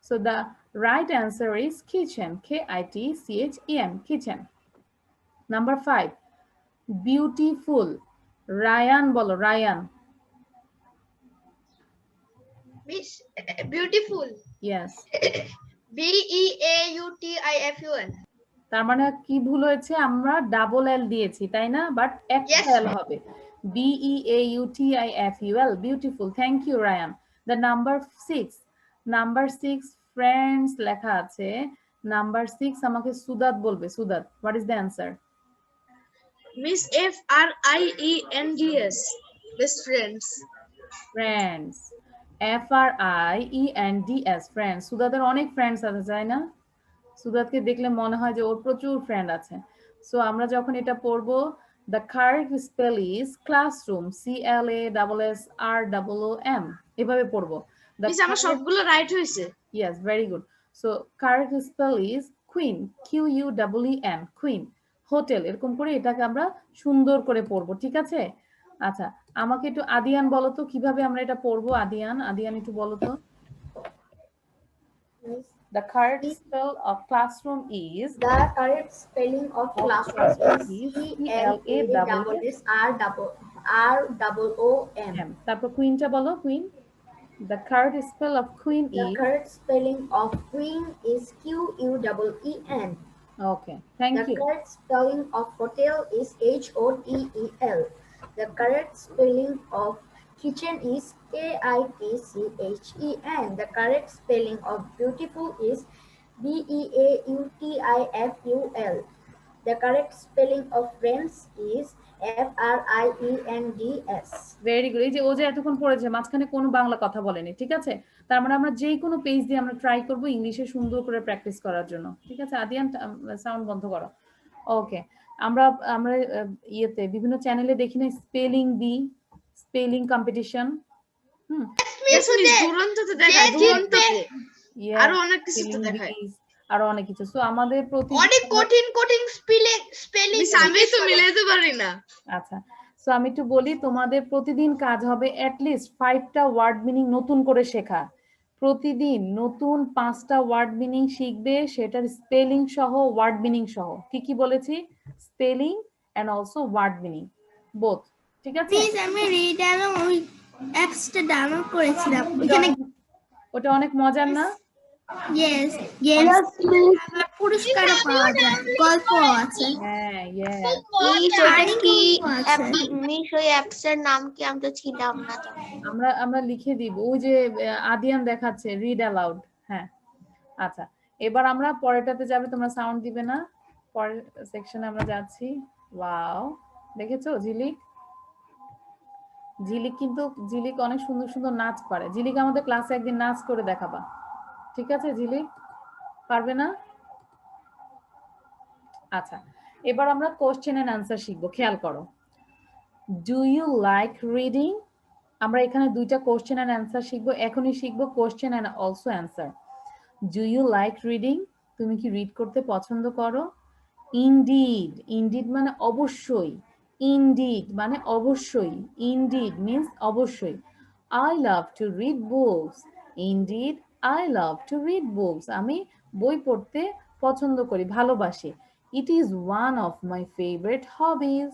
So the right answer is kitchen. KITCHEN, kitchen. Number 5, beautiful. Ryan বলো, Ryan. Miss, beautiful. Yes. BEAUTIFUL. তার মানে কি ভুল হয়েছে, আমরা ডাবল এল দিয়েছি তাই না, বাট একটা Yes. এল হবে। BEAUTIFUL, beautiful. Thank you Rayan. The number 6, number 6 friends লেখা আছে। নাম্বার 6 আমাকে সুদাত বলবে। Sudat, what is the answer? Miss FRIENDS. Best friends. Friends, FRIENDS, friends. সুদাতের অনেক ফ্রেন্ডস আছে তাই না? সুদাতকে দেখলে মনে হয় যে ওর প্রচুর ফ্রেন্ড আছে। সো আমরা যখন এটা পড়বো, the correct spell is classroom, CLASSROOM, এভাবে পড়বো। মিস আমার সবগুলো রাইট হয়েছে। Yes, very good. So correct spell is queen, QUEEN, queen, hotel. এরকম করে এটাকে আমরা সুন্দর করে পড়বো, ঠিক আছে? আচ্ছা, আমাকে একটু আদিয়ান বলো তো কিভাবে আমরা এটা পড়বো। আদিয়ান, আদিয়ান একটু বলো তো। The correct spell of classroom is The correct spelling of classroom is CLASSROOM. তারপর কুইনটা বলো, queen. The correct spell of queen The is correct spelling of queen is QUEEN. okay. Thank The you. correct spelling of hotel is HOTEL. The correct spelling of kitchen is KITCHEN. The correct spelling of beautiful is BEAUTIFUL. The correct spelling of friends is FRIENDS. Very good. এই যে ও যে এতক্ষণ পড়েছে, মাঝখানে কোনো বাংলা কথা বলেনি, ঠিক আছে? তার মানে আমরা যে কোনো পেজ দিয়ে আমরা ট্রাই করব ইংলিশে সুন্দর করে প্র্যাকটিস করার জন্য, ঠিক আছে? আদিয়ান, সাউন্ড বন্ধ করো। ওকে, আমরা আমরা ইয়েতে বিভিন্ন চ্যানেলে দেখি না spelling bee, spelling competition. Yes, miss, দুরন্ততে দেখায়, দুরন্ততে। আরো অনেক কিছু তো দেখায়। আরো অনেক কিছু। সো আমাদের অনেক কঠিন কঠিন স্পেলিং মিস আমি তো মিলাইতে পারি না। আচ্ছা, সো আমি একটু বলি, তোমাদের প্রতিদিন কাজ হবে অ্যাটলিস্ট 5টা ওয়ার্ড মিনিং নতুন করে শেখা। প্রতিদিন নতুন 5টা ওয়ার্ড মিনিং শিখবে, সেটার স্পেলিং সহ, ওয়ার্ড মিনিং সহ। কি কি বলেছি? Spelling and also word meaning, both, ঠিক আছে? প্লিজ আমি রিডার ওই অ্যাপসটা ডাউনলোড করেছিলাম। ওটা অনেক মজার না? ইয়েস, গেমস আবার পুরস্কারও পাওয়া যায়, গল্প আছে। হ্যাঁ, ইয়েস। মিস ওটা কি আছে। মিস ওই অ্যাপসের নাম কি? আমি তো ছিলাম না তখন। আমরা লিখে দিব। ওই যে আদিয়ান দেখাচ্ছে রিড অ্যালাউড। হ্যাঁ, আচ্ছা, এবার আমরা পরেরটাতে যাবে। তোমরা সাউন্ড দিবে না। পরের সেকশনে আমরা যাচ্ছি। ওয়াও, দেখেছো ঝিলিক? ঝিলিক কিন্তু ঝিলিক অনেক সুন্দর সুন্দর নাচ পারে। ঝিলিক আমাদের ক্লাসে একদিন নাচ করে দেখাবা, ঠিক আছে? ঝিলিক পারবে না? আচ্ছা, এবার আমরা কোশ্চেন এন্ড অ্যান্সার শিখবো। খেয়াল করো, ডু ইউ লাইক রিডিং? আমরা এখানে দুইটা কোশ্চেন এন্ড অ্যান্সার শিখবো। এখনই শিখবো question and also answer. Do you like reading? তুমি কি রিড করতে পছন্দ করো? ইনডিড, ইনডিড মানে অবশ্যই। ইনডিড মানে অবশ্যই। ইনডিড মিন্স অবশ্যই। I love to read books. Indeed I love to read books, আমি বই পড়তে পছন্দ করি, ভালোবাসি। It is one of my favourite hobbies.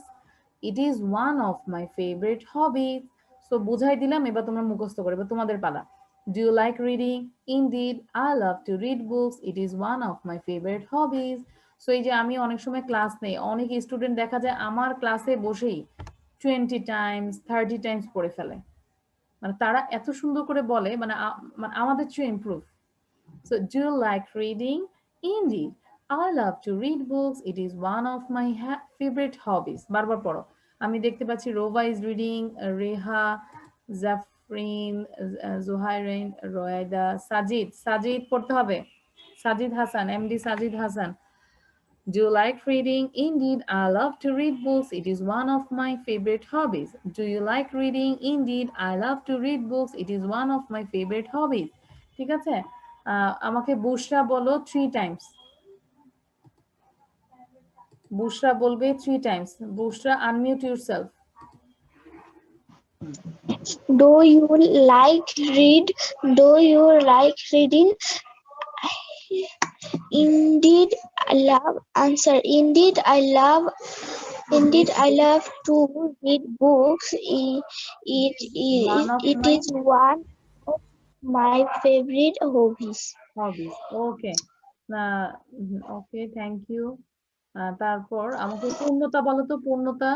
It is one of my favourite hobbies. So বুঝাই দিলাম, এবার তোমরা মুখস্থ করে, এবার তোমাদের পালা। Do you like reading? Indeed, I love to read books. It is one of my favorite hobbies. So এই যে আমি অনেক সময় ক্লাস নেই, অনেক স্টুডেন্ট দেখা যায় আমার ক্লাসে বসেই 20 টাইমস 30 টাইমস পড়ে ফেলে। মানে তারা এত সুন্দর করে বলে, মানে আমাদের চেয়ে improve. So do you like reading? Indeed I love to read books. It is one of my favorite hobbies. বারবার পড়ো। আমি দেখতে পাচ্ছি রোভা ইজ রিডিং, রেহা, রিন, জুহাইরিন, রোয়েদা, সাজিদ। সাজিদ পড়তে হবে। Sajid Hasan, MD Sajid Hasan. Do you like reading? Indeed, I love to read books. It is one of my favorite hobbies. Do you like reading? Indeed, I love to read books. It is one of my favorite hobbies. ঠিক আছে? আমাকে বুশরা বলো 3 times. বুশরা বলবে 3 times. Bushra, unmute yourself. Do you like read? Do you like reading? Indeed, I love. Answer. Indeed, I love to read books. It is one of my favorite hobbies. Hobbies. Okay. Okay, thank you. তারপর আমাকে পূর্ণতা বলো তো, পূর্ণতা।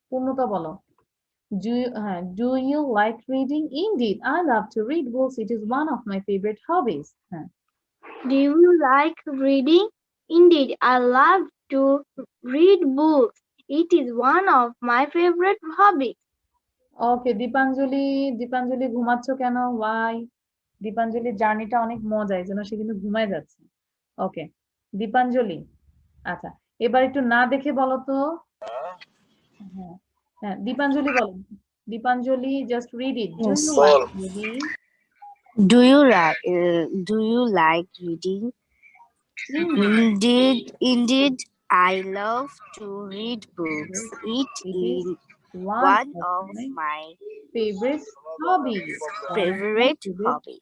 পূর্ণতা বলো। Do you like reading? Indeed, I love to read books. It is one of my favorite hobbies. Do you like reading? Indeed, I love to read books. It is one of my favorite hobbies. ওকে, দীপাঞ্জলি। দীপাঞ্জলি ঘুমাচ্ছ কেন? Y? দীপাঞ্জলির জার্নিটা অনেক মজা, এই জন্য সে কিন্তু ঘুমায় যাচ্ছে। ওকে, দীপাঞ্জলি। আচ্ছা, এবার একটু না দেখে বলো তো। হ্যাঁ, দীপাঞ্জলি বলো। Dipanjali, just read it. Do you like reading? Do you like reading? Indeed, I love to read books. It is one of my favorite hobbies.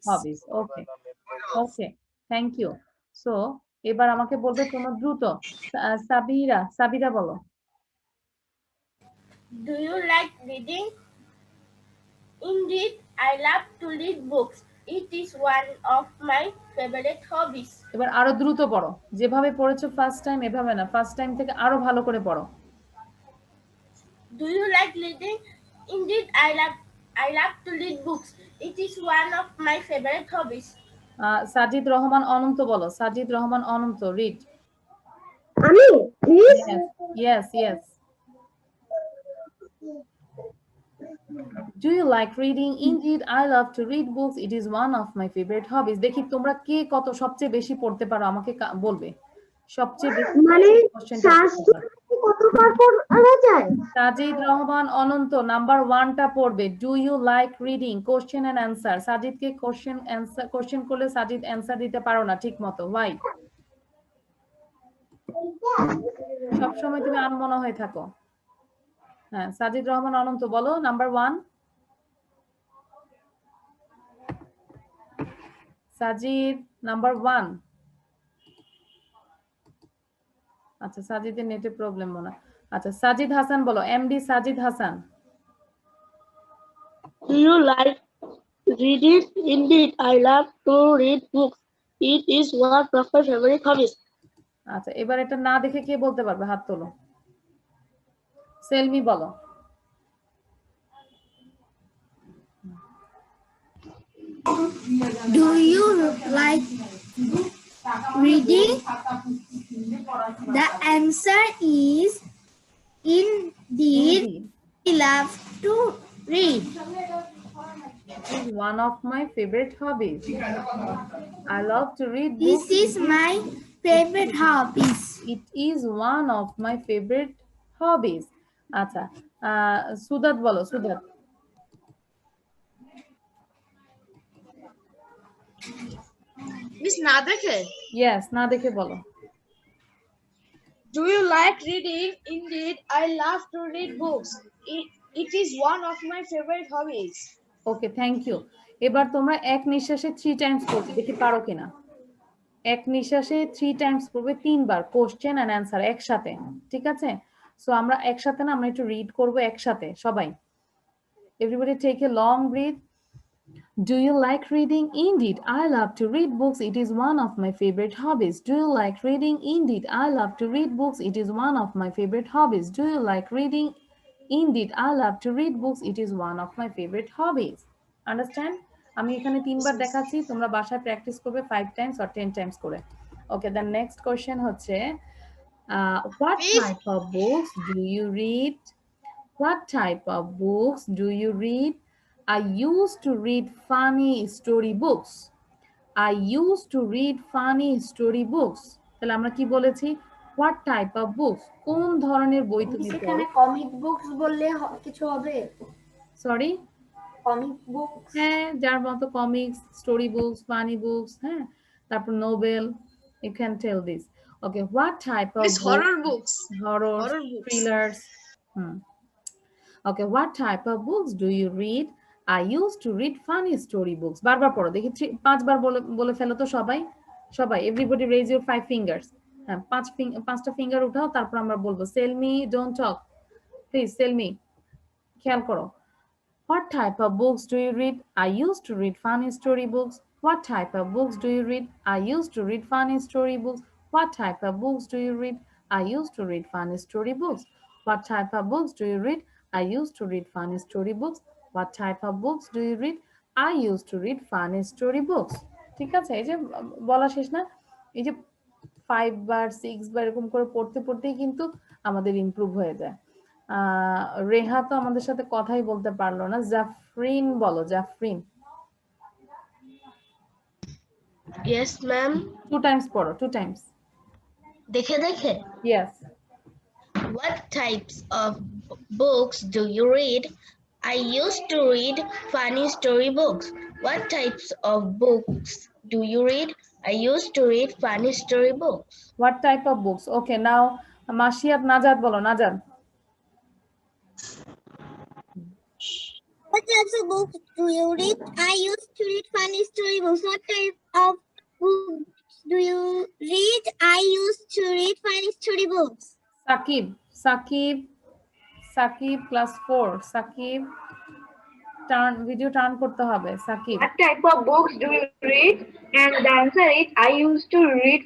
hobbies. Okay, thank you. So, এবার আমাকে বলবে কোনো দ্রুত। সাবিরা বলো। Do you like reading? Indeed, I love to read books. It is one of my favorite hobbies. এবার আরো দ্রুত পড়ো, যেভাবে পড়েছো ফার্স্ট টাইম এভাবে না, ফার্স্ট টাইম থেকে আরো ভালো করে পড়ো। Do you like reading? Indeed, I love to read books. It is one of my favorite hobbies. Sajid Rahman Ananta বলো। সাজিদ রহমান অনন্ত, রিড। আমি, please. Yes. Do you like reading? Indeed, I love to read books. It is one of my favorite hobbies. দেখি তোমরা কে কত সবচেয়ে বেশি পড়তে পারো, আমাকে বলবে। সবচেয়ে বেশি মানে কতবার পড়া যায়? সাজিদ রহমান অনন্ত নাম্বার 1টা পড়বে। Do you like reading? Question and answer. সাজিদকে কোশ্চেন করলে সাজিদ অ্যানসার দিতে পারো না ঠিক মতো। Why? সবসময় তুমি আনমনা হয়ে থাকো। হ্যাঁ, সাজিদ রহমান অনন্ত বলো নাম্বার 1। সাজিদ নাম্বার 1। আচ্ছা, সাজিদের নেটে প্রবলেম মনে। আচ্ছা, সাজিদ হাসান বলো। MD Sajid Hasan. Do you like reading? Indeed, I love to read books. It is one of my favorite hobbies. আচ্ছা, এবার এটা না দেখে কে বলতে পারবে? হাত তোলো। সেলমি বলো। Do you like reading? The answer is indeed, I love to read. It is one of my favorite hobbies. I love to read books. This is my favorite hobbies. It is one of my favorite hobbies. আচ্ছা, সুদাত বলো। সুদাত। Miss না দেখে? Yes, না দেখে বলো। Do you like reading? Indeed, I love to read books. It is one of my favorite hobbies. Okay, thank you. এবার তোমরা এক নিঃশ্বাসে 3 টাইমস পড়বে, দেখি পারো কিনা। এক নিঃশ্বাসে 3 টাইমস পড়বে, 3 বার কোশ্চেন এন্ড অ্যানসার একসাথে, ঠিক আছে? সো আমরা একসাথে না, আমরা একটু রিড করব একসাথে সবাই। Everybody take a long breath. Do you like reading? Indeed, I love to read books. It is one of my favorite hobbies. Do you like reading? Indeed, I love to read books. It is one of my favorite hobbies. Do you like reading? Indeed, I love to read books. It is one of my favorite hobbies. Understand? আমি এখানে 3 বার দেখাচ্ছি, তোমরা বাসায় practice করবে 5 Times or 10 Times করে। ওকে, the next question হচ্ছে what type of books do you read? What type of books do you read? I used to read funny story books. I used to read funny story books. তাহলে আমরা কি বলেছি? What type of books? কোন ধরনের বই তুমি সেখানে পড়ো? কমিক বুকস বললে কিছু হবে? সরি? Comic books? হ্যাঁ, যার মতো comics, story books, funny books, হ্যাঁ, তারপর Nobel, you can tell this. Okay, what type of Miss, book? horror books. Horror, Horror books. thrillers. Okay, what type of books do you read? I used to read funny story books. বারবার পড়ো দেখি, 5বার বলে ফেলো তো সবাই। everybody raise your 5 fingers. হ্যাঁ, 5টা finger উঠাও, তারপর আমরা বলবো tell me, don't talk. Please tell me. খেয়াল করো। What type of books do you read? I used to read funny story books. What type of books do you read? I used to read funny story books. What type of books do you read? I used to read funny story books. What type of books do you read? I used to read funny story books. What type of books do you read? I used to read funny story books. ঠিক আছে, এই যে বলা শেষ না, এই যে 5 বার 6 বার এরকম করে পড়তে পড়তেই কিন্তু আমাদের ইমপ্রুভ হয়ে যায়। রেহা তো আমাদের সাথে কথাই বলতে পারলো না। জাফরিন বলো, জাফরিন। Yes, ma'am. 2 times পড়ো, 2 times. দেখে দেখে। Yes. What types of books do you read? I used to read funny story books. What types of books do you read? I used to read funny story books. What type of books? Okay, now মাসিয়াত নাজাদ বলো, নাজাদ। What types of books do you read? I used to read funny story books. What type of books do you read? I used to read funny story books. Sakib class 4. Sakib video turn করতে হবে। Shakib, What type of books do you read? And the answer is I used to read.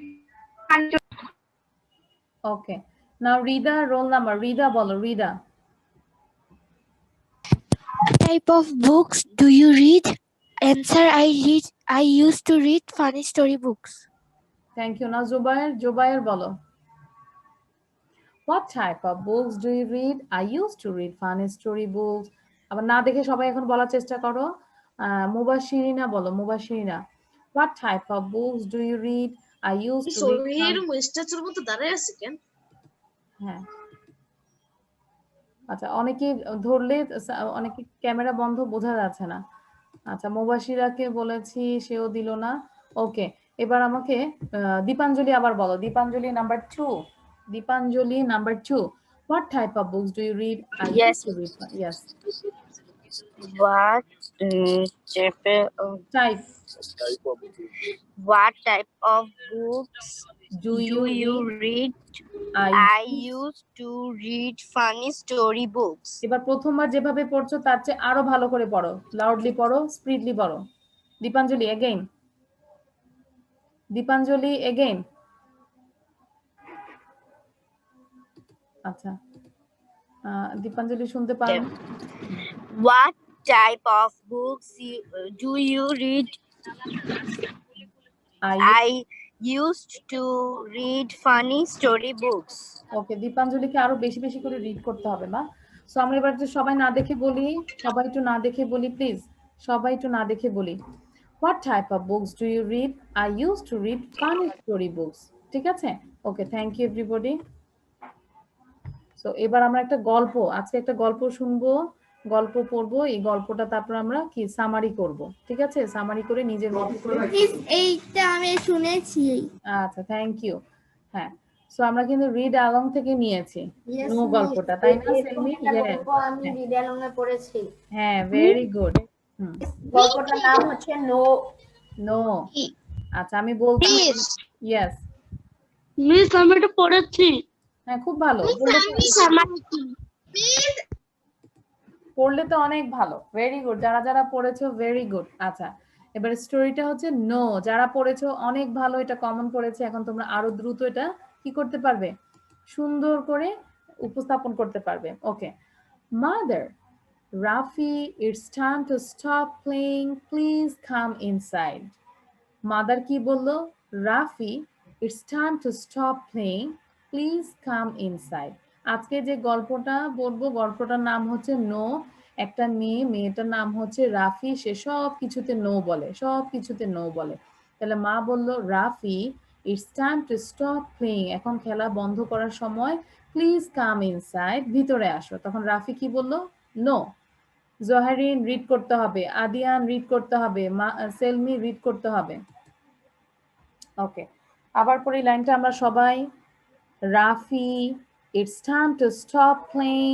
Okay, now Rida, roll number. Rida বলো, Rida। What type of books do you read? Answer, I used to read funny story books. Thank you. Now Jubair বলো। What type of books do you read? I used to read funny story books. আবার না দেখে সবাই এখন বলার চেষ্টা করো। মুবাশিরিনা বলো, মুবাশিরিনা। What type of books do you read? I used to read স্ট্যাচুর মতো দাঁড়ায় আছে কেন? হ্যাঁ, আচ্ছা, অনেকে ধরলে অনেকে ক্যামেরা বন্ধ, বোঝা যাচ্ছে না। আচ্ছা, মুবাশিরাকে বলেছি, সেও দিল না। ওকে, এবার আমাকে দীপাঞ্জলি আবার বলো। Dipanjali number 2। Dipanjali number 2। What type of books do you read? I Yes. used to read. Yes. What Type. What type of books Do you read? I used to read funny story books. এবার প্রথমবার যেভাবে পড়ছো তার চেয়ে আরো ভালো করে পড়ো, লাউডলি পড়ো, স্পিডলি পড়ো। দীপাঞ্জলি এগেইন। দীপাঞ্জলি এগেইন। আচ্ছা, দীপাঞ্জলি শুনতে পারেন? What type of books do you read? I used to read funny story books. ওকে, দীপাঞ্জলিকে আরো বেশি বেশি করে রিড করতে হবে মা। সো আমরা এবার যে সবাই না দেখে বলি, সবাই একটু না দেখে বলি প্লিজ, সবাই একটু না দেখে বলি। What type of books do you read? I used to read funny story books. ঠিক আছে? ওকে, থ্যাংক ইউ এভরিবডি। সো এবার আমরা একটা গল্প, আজকে একটা গল্প শুনবো, গল্প পড়বো। এই গল্পটা তারপর আমরা কি সামারি করব। ঠিক আছে? সামারি করে নিজের মতো করে। এইটা আমি শুনেছি। আচ্ছা, থ্যাংক ইউ। হ্যাঁ, সো আমরা কিন্তু রিড অ্যালং থেকে নিয়েছি নো গল্পটা, তাই না সেলমি? আমি রিড অ্যালং এ পড়েছি। হ্যাঁ, ভেরি গুড। গল্পটার নাম হচ্ছে নো। আচ্ছা, আমি বলছি। ইয়েস মিস, আমি এটা পড়েছি। হ্যাঁ, খুব ভালো। পড়লে তো অনেক ভালো। ভেরি গুড, যারা যারা পড়েছো ভেরি গুড। আচ্ছা, এবার স্টোরিটা হচ্ছে নো। যারা পড়েছো অনেক ভালো, এটা কমন পড়েছে। এখন তোমরা আরো দ্রুত এটা কি করতে পারবে, সুন্দর করে উপস্থাপন করতে পারবে। Okay, mother, Rafi, it's time to stop playing, please come inside. Mother কি বললো? Rafi, it's time to stop playing, please come inside. আজকে যে গল্পটা বলবো গল্পটার নাম হচ্ছে নো। একটা মেয়েটার নাম হচ্ছে রাফি, সে সব কিছুতে নো বলে, সব কিছুতে নো বলে। তাহলে মা বলল Rafi it's time to stop playing, এখন খেলা বন্ধ করার সময়, প্লিজ কাম ইনসাইড, ভিতরে আসো। তখন রাফি কি বলল? নো। জোহারিন রিড করতে হবে, আদিয়ান রিড করতে হবে, সেলমি রিড করতে হবে। ওকে, আবার পরে লাইনটা আমরা সবাই। Rafi it's time to stop playing,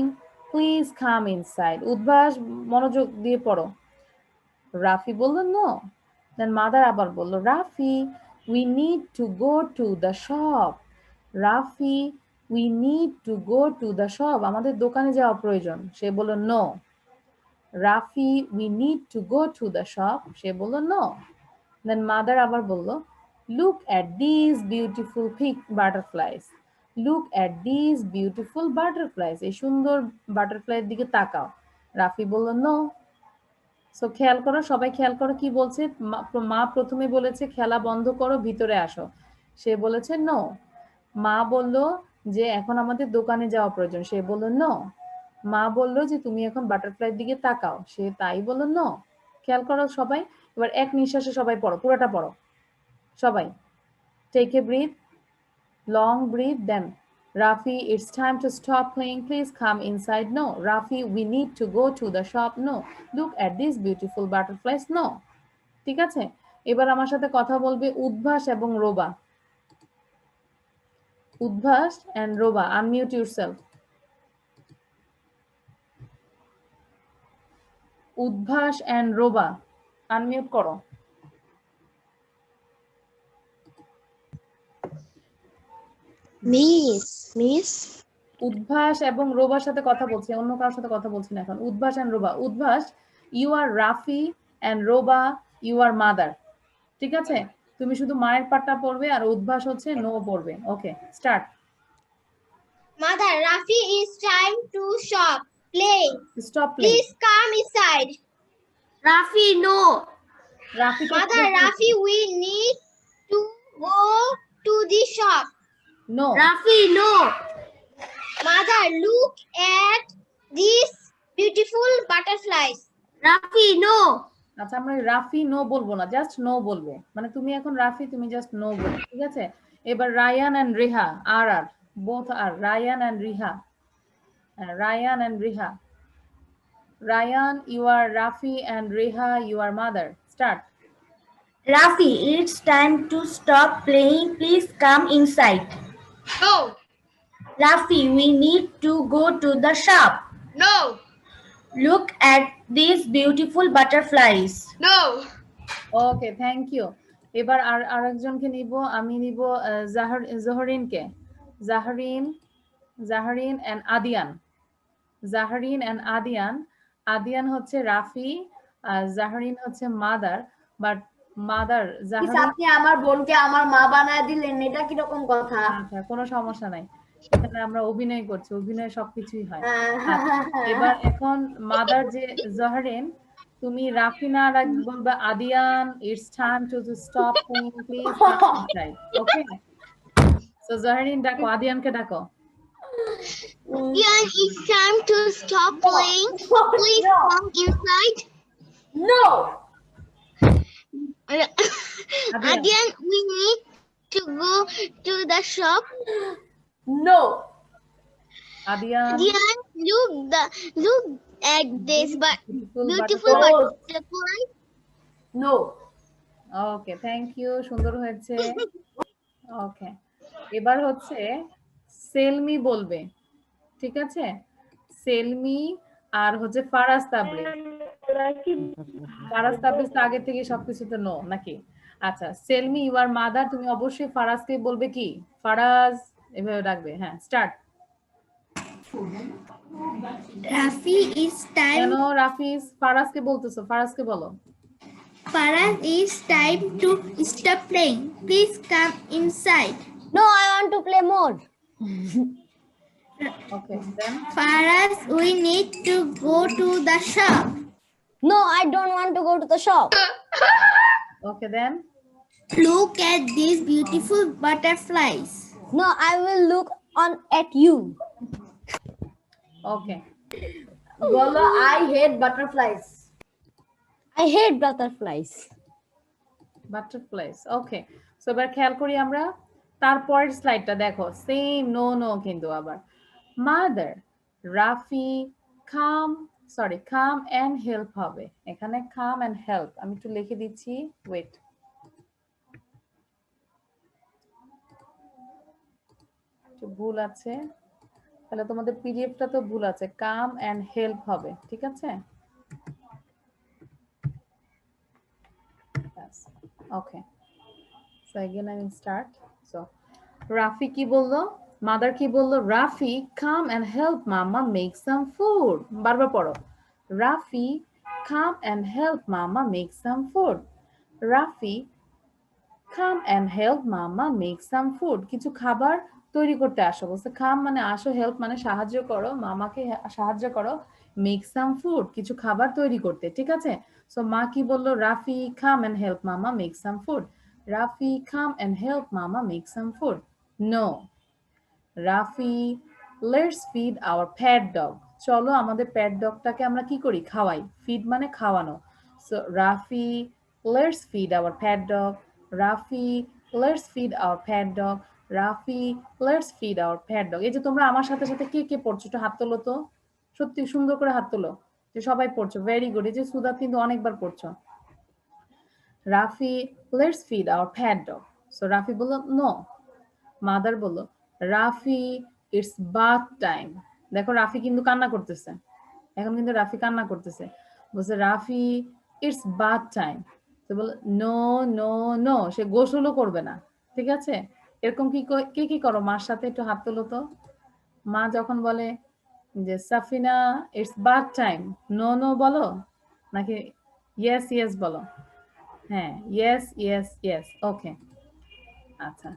please come inside. Udbhas মনোযোগ দিয়ে পড়ো। রাফি বলল নো। দেন মাদার আবার বলল Rafi we need to go to the shop. Rafi we need to go to the shop, আমাদের দোকানে যাওয়া প্রয়োজন। সে বলল no. Rafi we need to go to the shop, সে বলল নো। দেন মাদার আবার বলল look at this beautiful butterflies, look at this beautiful butterflies, এই সুন্দর বাটারফ্লাইয়ের দিকে তাকাও। রাফি বলল নো। সো খেয়াল করো, সবাই খেয়াল করো কি বলছে। মা প্রথমে বলেছে খেলা বন্ধ করো, ভিতরে আসো, সে বলেছে নো। মা বলল যে এখন আমাদের দোকানে যাওয়া প্রয়োজন, সে বলল নো। মা বলল যে তুমি এখন বাটারফ্লাইয়ের দিকে তাকাও, সে তাই বলল নো। খেয়াল করো সবাই। এবার এক নিঃশ্বাসে সবাই পড়ো, পুরোটা পড়ো সবাই। Take a breath, long breath. Then Rafi it's time to stop playing, please come inside. No. Rafi we need to go to the shop. No. Look at these beautiful butterflies. No. ঠিক আছে, এবার আমার সাথে কথা বলবে উদ্ভাস এবং Roba. Udbhas and Roba, unmute yourself. Udbhas and Roba, unmute করো। Miss Udbhas এবং রোবার সাথে কথা বলছি, অন্য কারোর সাথে কথা বলছি না এখন। Udbhas and Roba. Udbhas you are Rafi and Roba you are mother. ঠিক আছে, তুমি শুধু মায়ের পাটটা পড়বে আর উদ্ভাস হচ্ছে নো পড়বে। Okay, start. Mother, Rafi is time to shop. Play. Stop play. Please come inside. Rafi, no. Rafi Mother, Rafi, we need to go to the shop. No. Rafi, no. Mother, look at these beautiful butterflies. Rafi, no. আচ্ছা, আমরা Rafi no বলবো না, just no বলবো। মানে তুমি এখন রাফি, তুমি just no বলবে, ঠিক আছে? এবার রায়ান এন্ড রিহা, আর বোথ আর Ryan and Riha, Ryan and Riha. Ryan, you are Rafi, and Reha, you are mother. Start. Rafi, it's time to stop playing. Please come inside. No. Rafi, we need to go to the shop. No. Look at these beautiful butterflies. No. Okay, thank you. এবার আরেকজনকে নিব, আমি নিব জহরিনকে। জাহরিন and Adiyan. জাহরিন and Adiyan. Adiyan হচ্ছে রাফি, জাহরিন হচ্ছে mother. But mother জাহরিন, আপনি আমার বোনকে আমার মা বানায় দিলেন, এটা কি রকম কথা? আচ্ছা, কোনো সমস্যা নাই, এখানে আমরা অভিনয় করছি, অভিনয় সবকিছুই হয়। এবার এখন মাদার যে জহরিন, তুমি রাফি না বলবা Adiyan it's time to stop playing, please come inside. Okay, so Johrin ডাকো, আদিয়ানকে ডাকো। Dian, it's time to stop playing. Please come inside. No. Dian, we need to go to the shop. No. Adian, Dian, look at this beautiful butterfly. No. Okay, thank you, সুন্দর হয়েছে। ওকে, এবার হচ্ছে সেলমি বলবে, ঠিক আছে? সেলমি আর হচ্ছে ফারাজ তাবরিজ। ফারাজ তাবরিজ তো আগে থেকে সবকিছুতে নো নাকি? আচ্ছা, সেলমি ইউ আর মাদার, তুমি অবশ্যই ফারাজকে বলবে কি ফারাজ, এভাবে ডাকবে। হ্যাঁ, স্টার্ট। Rafi is কেন time. রাফিজ ফারাজকে বলতেছো? ফারাজকে বলো। Faraz is time to stop playing. Please come inside. No, I want to play more. Okay, then Faraz, we need to go to the shop. No, I don't want to go to the shop. okay, then Look at these beautiful butterflies. No, I will look on at you. Okay. বলো I hate butterflies. I hate butterflies. Butterflies. Okay. So এবার খেয়াল করি আমরা তারপরের স্লাইডটা দেখো same no কিন্তু আবার mother Rafi come and help হবে এখানে come and help আমি একটু লিখে দিচ্ছি ওয়েট একটু ভুল আছে তাহলে তোমাদের পিডিএফটা তো ভুল আছে come and help হবে ঠিক আছে okay so again I will start so Rafi কি বললো মাদার কি বললো Rafi come and help mama make some food বারবার পড়ো Rafi come and help mama make some food Rafi come and help mama make some food কিছু খাবার তৈরি করতে আসো বলছে come মানে আসো help মানে সাহায্য করো মামাকে সাহায্য করো make some food কিছু খাবার তৈরি করতে ঠিক আছে সো মা কি বললো Rafi come and help mama make some food Rafi come and help mama make some food no Rafi let's feed our pet dog চলো আমাদের pet dogটাকে আমরা কি করি খাওয়াই feed মানে খাওয়ানো so Rafi let's feed our pet dog Rafi let's feed our pet dog Rafi let's feed our pet dog এই যে তোমরা আমার সাথে সাথে কে কে পড়ছো একটু হাত তোলো তো সত্যি সুন্দর করে হাত তোলো যে সবাই পড়ছো ভেরি গুড এই যে সুদা কিন্তু অনেকবার পড়ছো Rafi let's feed our pet dog so Rafi বলল no মাদার বলল রাফি ইটস বাথ টাইম দেখো রাফি কিন্তু কান্না করতেছে এখন কিন্তু রাফি কান্না করতেছে বলছে রাফি ইটস বাথ টাইম তো বল নো নো নো সে গোসলও করবে না ঠিক আছে এরকম কি কি করো মার সাথে একটু হাত তোলো তো মা যখন বলে যে Safina it's bath time no no বলো নাকি ইয়েস ইয়েস বলো হ্যাঁ ইয়েস ইয়েস ইয়েস ওকে আচ্ছা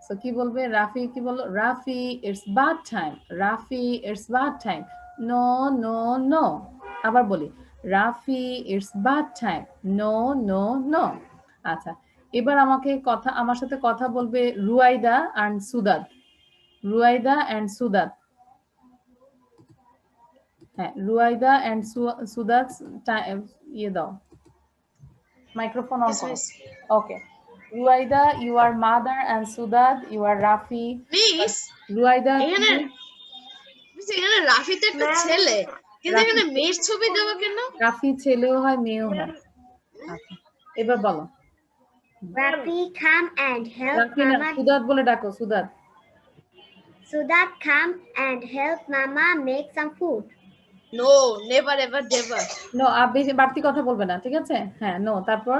সো কি বলবে রাফি কি বললো Rafi it's bath time Rafi it's bath time no no no আবার বলি Rafi it's bath time no no no আচ্ছা এবার আমার সাথে কথা বলবে রুয়াইদা এন্ড সুদাত রুয়াইদা এন্ড সুদাত হ্যাঁ রুয়াইদা এন্ড সুদাত ইয়ে দাও মাইক্রোফোন অন করো ওকে Ruaida, you are mother and Sudad, you are Rafi. Miss, Ruaida, এখানে রাফি তো একটা ছেলে কিন্তু এখানে মেয়ের ছবি দেওয়া কেন রাফি ছেলেও হয় মেয়েও হয় আচ্ছা এবার বলো Rafi come and help Rafi না mama. সুদাদ বলে ডাকো Sudat Sudat come and help mama make some food. No never ever never no বেশি বাড়তি কথা বলবে না ঠিক আছে হ্যাঁ নো তারপর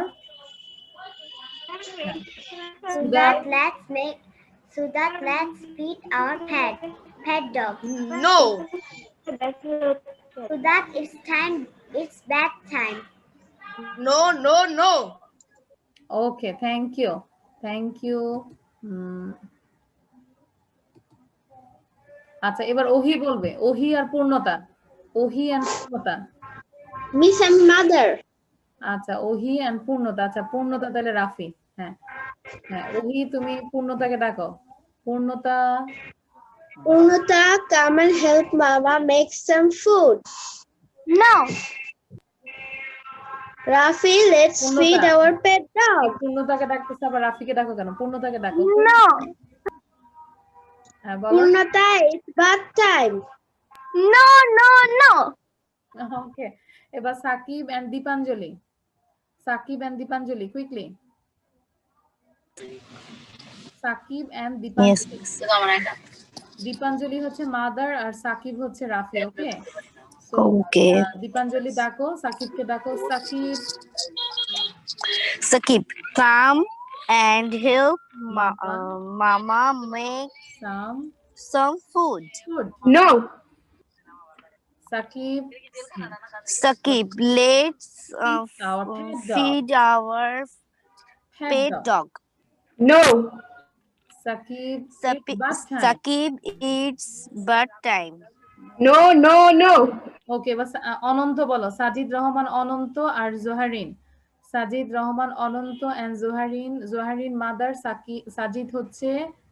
Sudat let's feed our pet dog. নো Sudat it's bath time. No no no okay thank you আচ্ছা এবার ওহি বলবে ওহি আর পূর্ণতা Miss and mother. আচ্ছা ওহি এন্ড পূর্ণতা আচ্ছা পূর্ণতা তাহলে রাফি হ্যাঁ হ্যাঁ ওহি তুমি পূর্ণতাকে ডাকো পূর্ণতা Purnata, come and help mama make some food. No. Rafi, let's feed our pet dog. পূর্ণতাকে ডাকতেছে আবার রাফিকে ডাকো কেন পূর্ণতাকে ডাকো No. হ্যাঁ বলো Purnata, it's bath time. No. Okay এবার Sakib and Dipanjali quickly Sakib and Dipanjali Dipanjali হচ্ছে মাদার আর সাকিব হচ্ছে রাফি ওকে ওকে দীপাঞ্জলি ডাকো সাকিবকে ডাকো Sakib, come and help mama make some food. No. Sakib, let's feed our pet dog. No. Sakib, it's bath time. No. ওকে বাস অনন্ত বলো সাজিদ রহমান অনন্ত আর Joharin Sajid Rahman Ananta and Joharin mother Sajid হচ্ছে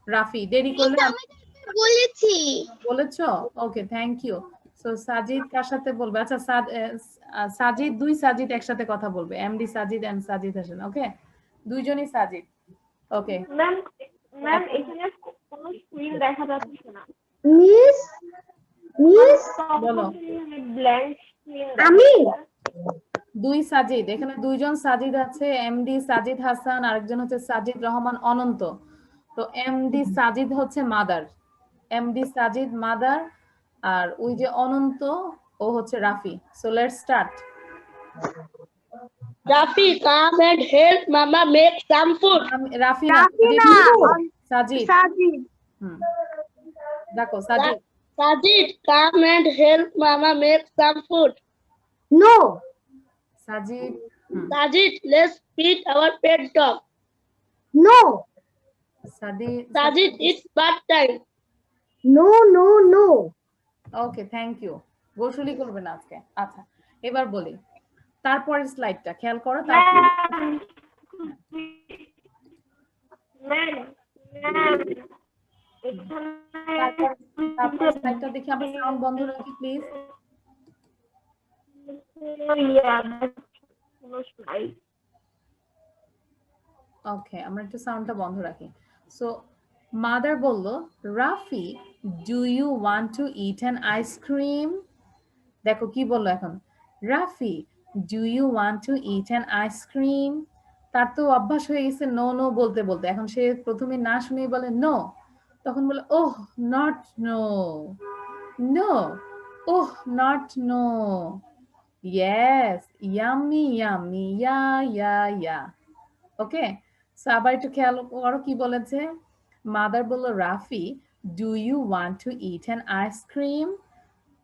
রাফি দেরি করলে বলেছি বলেছো okay thank you so Sajid কার সাথে বলবে? আচ্ছা সাজিদ, দুই সাজিদ একসাথে কথা বলবে, MD Sajid and Sajid Hasan. Okay, দুইজনই সাজিদ। ওকে ম্যাম এখানে কোনো স্ক্রিন দেখা যাচ্ছে না। মিস বলো। Blank screen. আমি দুই সাজিদ, এখানে দুইজন সাজিদ আছে, এমডি সাজিদ হাসান, আরেকজন হচ্ছে সাজিদ রহমান অনন্ত। তো এমডি সাজিদ হচ্ছে মাদার, এমডি সাজিদ মাদার, আর ওই যে অনন্ত ও হচ্ছে Rafi. So let's start. Rafi, come and help Mama make some food. Rafi না, সাজিদ। দেখো Sajid. Sajid, come and help Mama make some food. no Sajid. Sajid, let's feed our pet dog. no Sajid, it's bath time. no okay, thank you. গোসুলি করবে না আজকে। আচ্ছা, এবার বলি তারপরের স্লাইডটা খেয়াল করো। তারপর স্লাইডটা দেখি, আমরা সাউন্ড বন্ধ রাখি প্লিজ। ওকে, আমরা একটু সাউন্ডটা বন্ধ রাখি। সো মাদার বলল, Rafi do you want to eat an ice cream? দেখো কি বললো এখন, Rafi do you want to eat an ice cream. তার তো অভ্যাস হয়ে গেছে নো নো বলতে বলতে, এখন সে প্রথমে না শুনে বলে নো, তখন বলে oh not no, no oh not no, yes yummy yummy yeah. Okay, so আবার একটু খেয়াল করো কি বলেছে। মাদার বলল, Rafi do you want to eat an ice cream?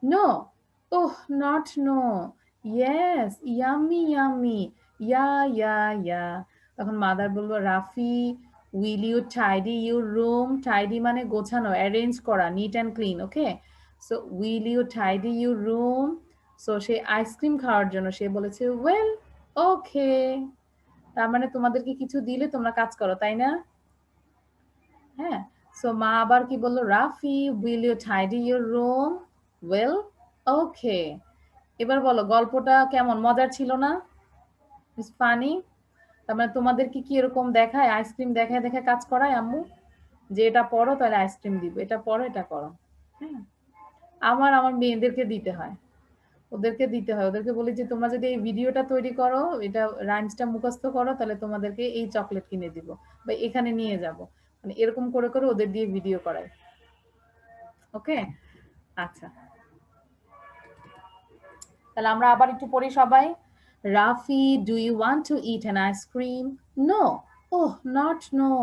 No, oh not no, yes yummy yeah. তখন মাদার বলল, Rafi will you tidy your room? Tidy মানে গোছানো, অ্যারেঞ্জ করা, neat and clean. Okay, so will you tidy your room? So সে ice cream খাওয়ার জন্য সে বলেছে well okay. তার মানে তোমাদেরকে কিছু দিলে তোমরা কাজ করো, তাই না? হ্যাঁ, সো মা আবার কি বললো, Rafi will you tidy your room? Well okay. এবার বলো গল্পটা কেমন, মজার ছিল না? It's funny. তার মানে তোমাদেরকে কি এরকম দেখায়, আইসক্রিম দেখায় দেখায় কাজ করায় আম্মু, যে এটা পড়ো তাহলে আইসক্রিম দিব, এটা পড়ো এটা করো। হ্যাঁ, আমার মেয়েদেরকে দিতে হয়, ওদেরকে বলি যে তোমরা যদি এই ভিডিওটা তৈরি করো, এটা রাইমসটা মুখস্থ করো, তাহলে তোমাদেরকে এই চকলেট কিনে দিব বা এখানে নিয়ে যাব, মানে এরকম করে করে ওদের দিয়ে ভিডিও করাই। ওকে, আচ্ছা তাহলে আমরা আবার একটু পড়ি সবাই। Rafi do you want to eat an ice cream? No, oh not no,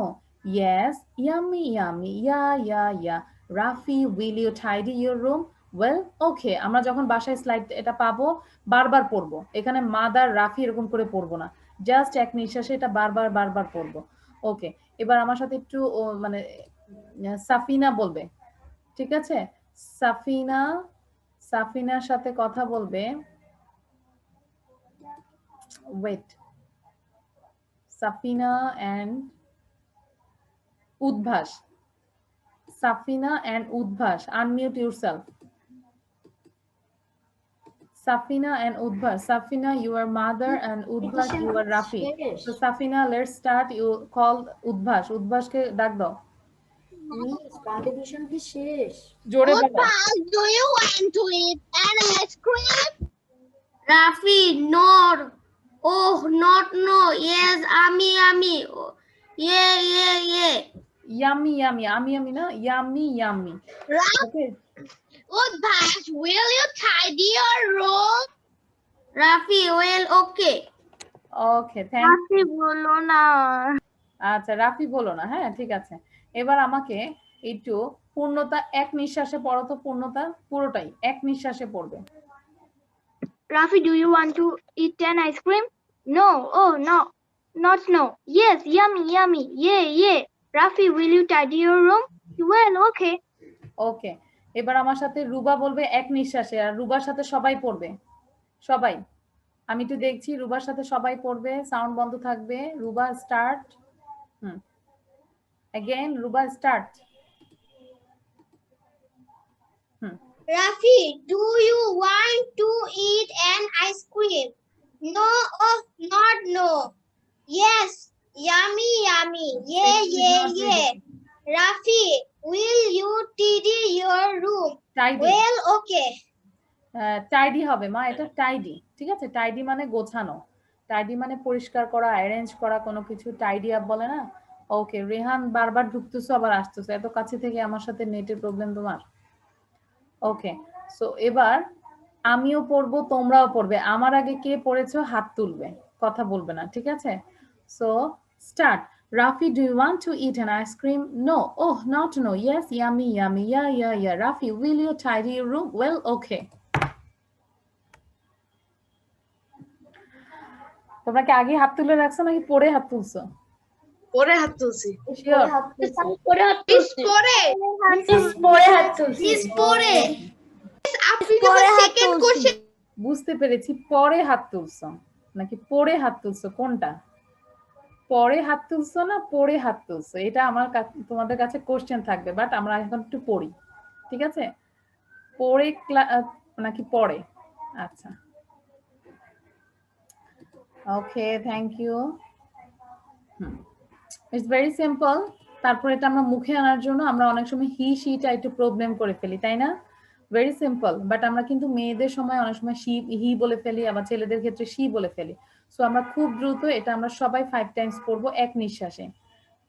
yes yummy yeah. Rafi will you tidy your room? Well okay. আমরা যখন বাসায় স্লাইড এটা পাবো বারবার পড়বো, এখানে মাদার রাফি এরকম করে পড়বো না, জাস্ট এক নিঃশ্বাসে এটা বারবার পড়বো। ওকে, এবার আমার সাথে একটু মানে সাফিনা বলবে, ঠিক আছে? সাফিনার সাথে কথা বলবে। Wait, Safina and Udbhash. Safina and Udbhash, unmute yourself. Safina and Udbhash. Safina, you are mother, and Udbhash, you are Rafi. So Safina, let's start. You call Udbhash. Udbhash ke dak dao. Miss competition কি শেষ? জোরে বলো। Udbhash, do you want to eat an ice cream? Rafi, no. Oh, not no. Yes, Ami. Yeah. Yummy. Ami na. Yummy. Okay. Udbhash, will you tidy your room? Rafi, well, okay. Okay, thank you. Rafi বলো না। আচ্ছা, রাফি বলো না। হ্যাঁ, ঠিক আছে। এবার আমাকে একটু পূর্ণতা এক নিঃশ্বাসে পড়ো তো, পূর্ণতা পুরোটাই এক নিঃশ্বাসে পড়বে। Rafi, do you want to eat an ice cream? No. Oh, no. Not no. Yes, yummy. Yeah. Rafi, will you tidy your room? Well, okay. ওকে, এবার আমার সাথে রুবা বলবে এক নিঃশ্বাসে, আর রুবার সাথে সবাই পড়বে। সবাই, আমি একটু দেখছি, রুবার সাথে সবাই পড়বে, সাউন্ড বন্ধ থাকবে। Ruba start. Again, Ruba start. Rafi, do you want to eat an ice cream? No, oh, not no. Yes, yummy, yummy. Yeah, yeah, yeah. Rafi, will you tidy your room? Tidy. Well, okay. Tidy হবে মা, এটা tidy, ঠিক আছে? Tidy মানে গোছানো, tidy মানে পরিষ্কার করা, অ্যারেঞ্জ করা কোনো কিছু, টাইডি আপ বলে না? ওকে, রেহান বারবার ঢুকতেছো আবার আসতেছো, এত কাছে থেকে আমার সাথে নেটের প্রবলেম তোমার। ওকে, সো এবার আমিও পড়বো, তোমরাও পড়বে। আমার আগে কে পড়েছো হাত তুলবে, কথা বলবে না, ঠিক আছে? So start. Rafi, do you want to eat an ice cream? No. Oh, not no. Yes, yummy, yummy. Yeah, yeah, yeah. Rafi, will you tidy your room? Well, okay. তোমরা কি আগে হাত তুলে রাখছো নাকি পরে হাত তুলছো? পরে হাত তুলছি। Sure. পরে হাত তুলছি। পরে পরে হাত তুলছি। পরে আপনি যখন সেকেন্ড কোশ্চেন বুঝতে পেরেছি, পরে হাত তুলছো নাকি পরে হাত তুলছো, কোনটা? পরে হাত তুলছো না পরে হাত তুলছো, এটা আমার তোমাদের কাছে কোশ্চেন থাকবে, বাট আমরা এখন একটু পড়ি, ঠিক আছে? পরে নাকি পরে? আচ্ছা, okay, thank you. It's very simple. তারপর এটা আমরা মুখে আনার জন্য আমরা অনেক সময় হি শিটা একটু প্রবলেম করে ফেলি, তাই না? ভেরি সিম্পল, বাট আমরা কিন্তু মেয়েদের সময় অনেক সময় হি বলে ফেলি, আবার ছেলেদের ক্ষেত্রে শি বলে ফেলি। সো আমরা খুব দ্রুত এটা আমরা সবাই 5 টাইমস পড়বো এক নিঃশ্বাসে,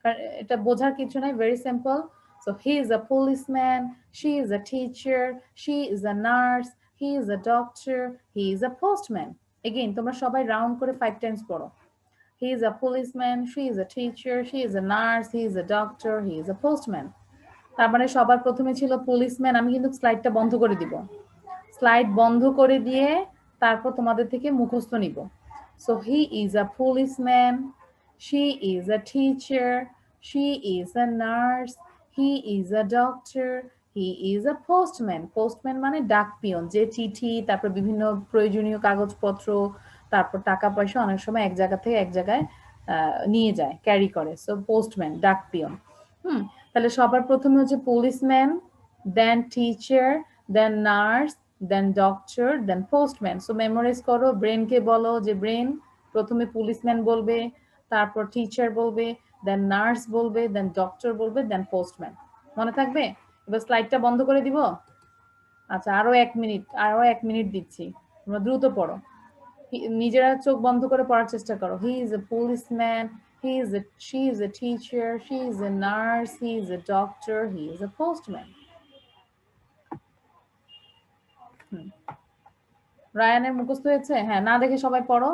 কারণ এটা বোঝার কিছু নাই, very simple. So he is a policeman, she is a teacher, she is a nurse, he is a doctor, he is a postman. Again তোমরা সবাই রাউন্ড করে 5 টাইমস পড়ো। He is a policeman, she is a teacher, she is a nurse, he is a doctor, he is a postman. তার মানে সবার প্রথমে ছিল policeman. আমি কিন্তু স্লাইডটা বন্ধ করে দিব, স্লাইড বন্ধ করে দিয়ে তারপর তোমাদের থেকে মুখস্থ নিব। So he is a policeman, she is a teacher, she is a nurse, he is a doctor, he is a postman. Postman মানে ডাক পিয়ন, যে চিঠি তারপর বিভিন্ন প্রয়োজনীয় কাগজপত্র তারপর টাকা পয়সা অনেক সময় এক জায়গা থেকে এক জায়গায় নিয়ে যায়, ক্যারি করে। সো পোস্টম্যান, ডাক পিয়ন। তাহলে সবার প্রথমে হচ্ছে পুলিশম্যান, দেন টিচার, দেন নার্স, দেন ডক্টর, দেন পোস্টম্যান। সো মেমোরাইজ করো, ব্রেনকে বলো যে ব্রেন প্রথমে পুলিশম্যান বলবে, তারপর টিচার বলবে, দেন নার্স বলবে, দেন ডক্টর বলবে, দেন পোস্টম্যান। মনে থাকবে? এবার স্লাইডটা বন্ধ করে দিব। আচ্ছা, আরো 1 মিনিট, আরো 1 মিনিট দিচ্ছি, তোমরা দ্রুত পড়ো, নিজেরা চোখ বন্ধ করে পড়ার চেষ্টা করো। He is a policeman, she is a teacher, she is a nurse, he is a doctor, he is a postman. রায়ানের মুখস্থ হয়েছে? হ্যাঁ, না দেখে সবাই পড়ো।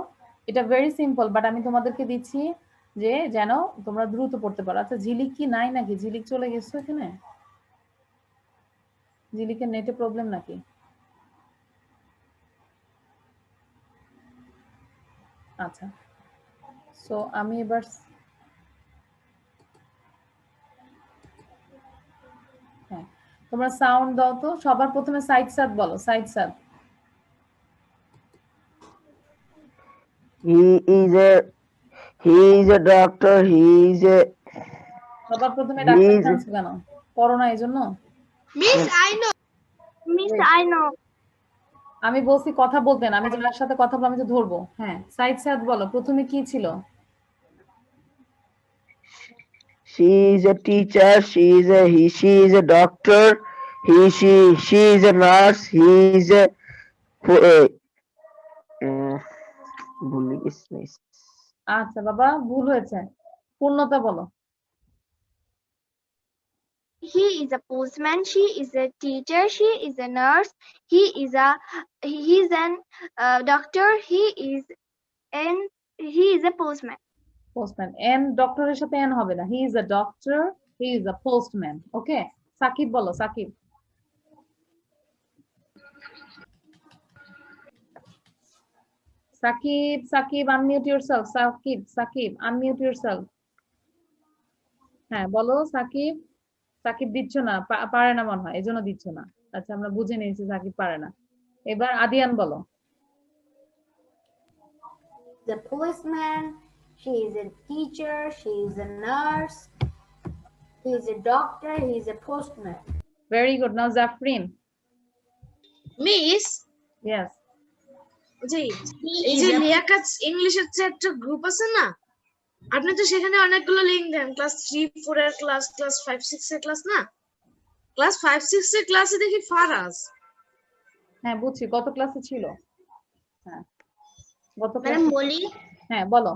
এটা ভেরি সিম্পল, বাট আমি তোমাদেরকে দিচ্ছি যে যেন তোমরা দ্রুত পড়তে পারো। আচ্ছা, ঝিলিক কি নাই নাকি? ঝিলিক চলে গেছো এখানে? ঝিলিকের নেটে প্রবলেম নাকি? আচ্ছা, সো আমি এবার হ্যাঁ, তোমরা সাউন্ড দাও তো। সবার প্রথমে সাইড সাদ বলো, side Saad. He is a doctor, he is a সবার প্রথমে ডাক্তার জানছো কেন? পড়ো না এজন্য? মিস আই নো আমি বলছি কথা বলতেন, আমি যার সাথে কথা বলবো আমি তো ধরবো। হ্যাঁ, সাইড সাদ বলো, প্রথমে কি ছিল? She is a teacher, she is a doctor, she is a nurse, he is a ভুলে গেছি। আচ্ছা বাবা, ভুল হয়েছে, পূর্ণতা বলো। He is a postman, she is a teacher, she is a nurse, he is an doctor, he is a postman. Postman, an ডক্টরের সাথে এন হবে না। He is a doctor, he is a postman. Okay, Sakib বলো, Sakib. Sakib unmute yourself. Sakib unmute yourself. হ্যাঁ বলো সাকিব। সাকিব দিচ্ছ না, পারে না মনে হয়, এজন্য দিচ্ছ না। আচ্ছা, আমরা বুঝে নিয়েছি সাকিব পারে না। এবার আদিয়ান বলো। The policeman, she is a teacher, she is a nurse, he is a doctor, he is a postman. Very good. Now Zafrin. Miss Yes. জি এই যে লিয়াকাত ইংলিশের যে একটা গ্রুপ আছে না, আপনি তো সেখানে অনেকগুলো লিংক দেন, ক্লাস 3-4 এর ক্লাস, ক্লাস 5-6 এর ক্লাস না, ক্লাস 5-6 এর ক্লাসে দেখি ফারাজ। হ্যাঁ বুঝছি, গত ক্লাসে ছিল। হ্যাঁ গত ম্যাডাম ক্লাসে। বলি, হ্যাঁ বলো।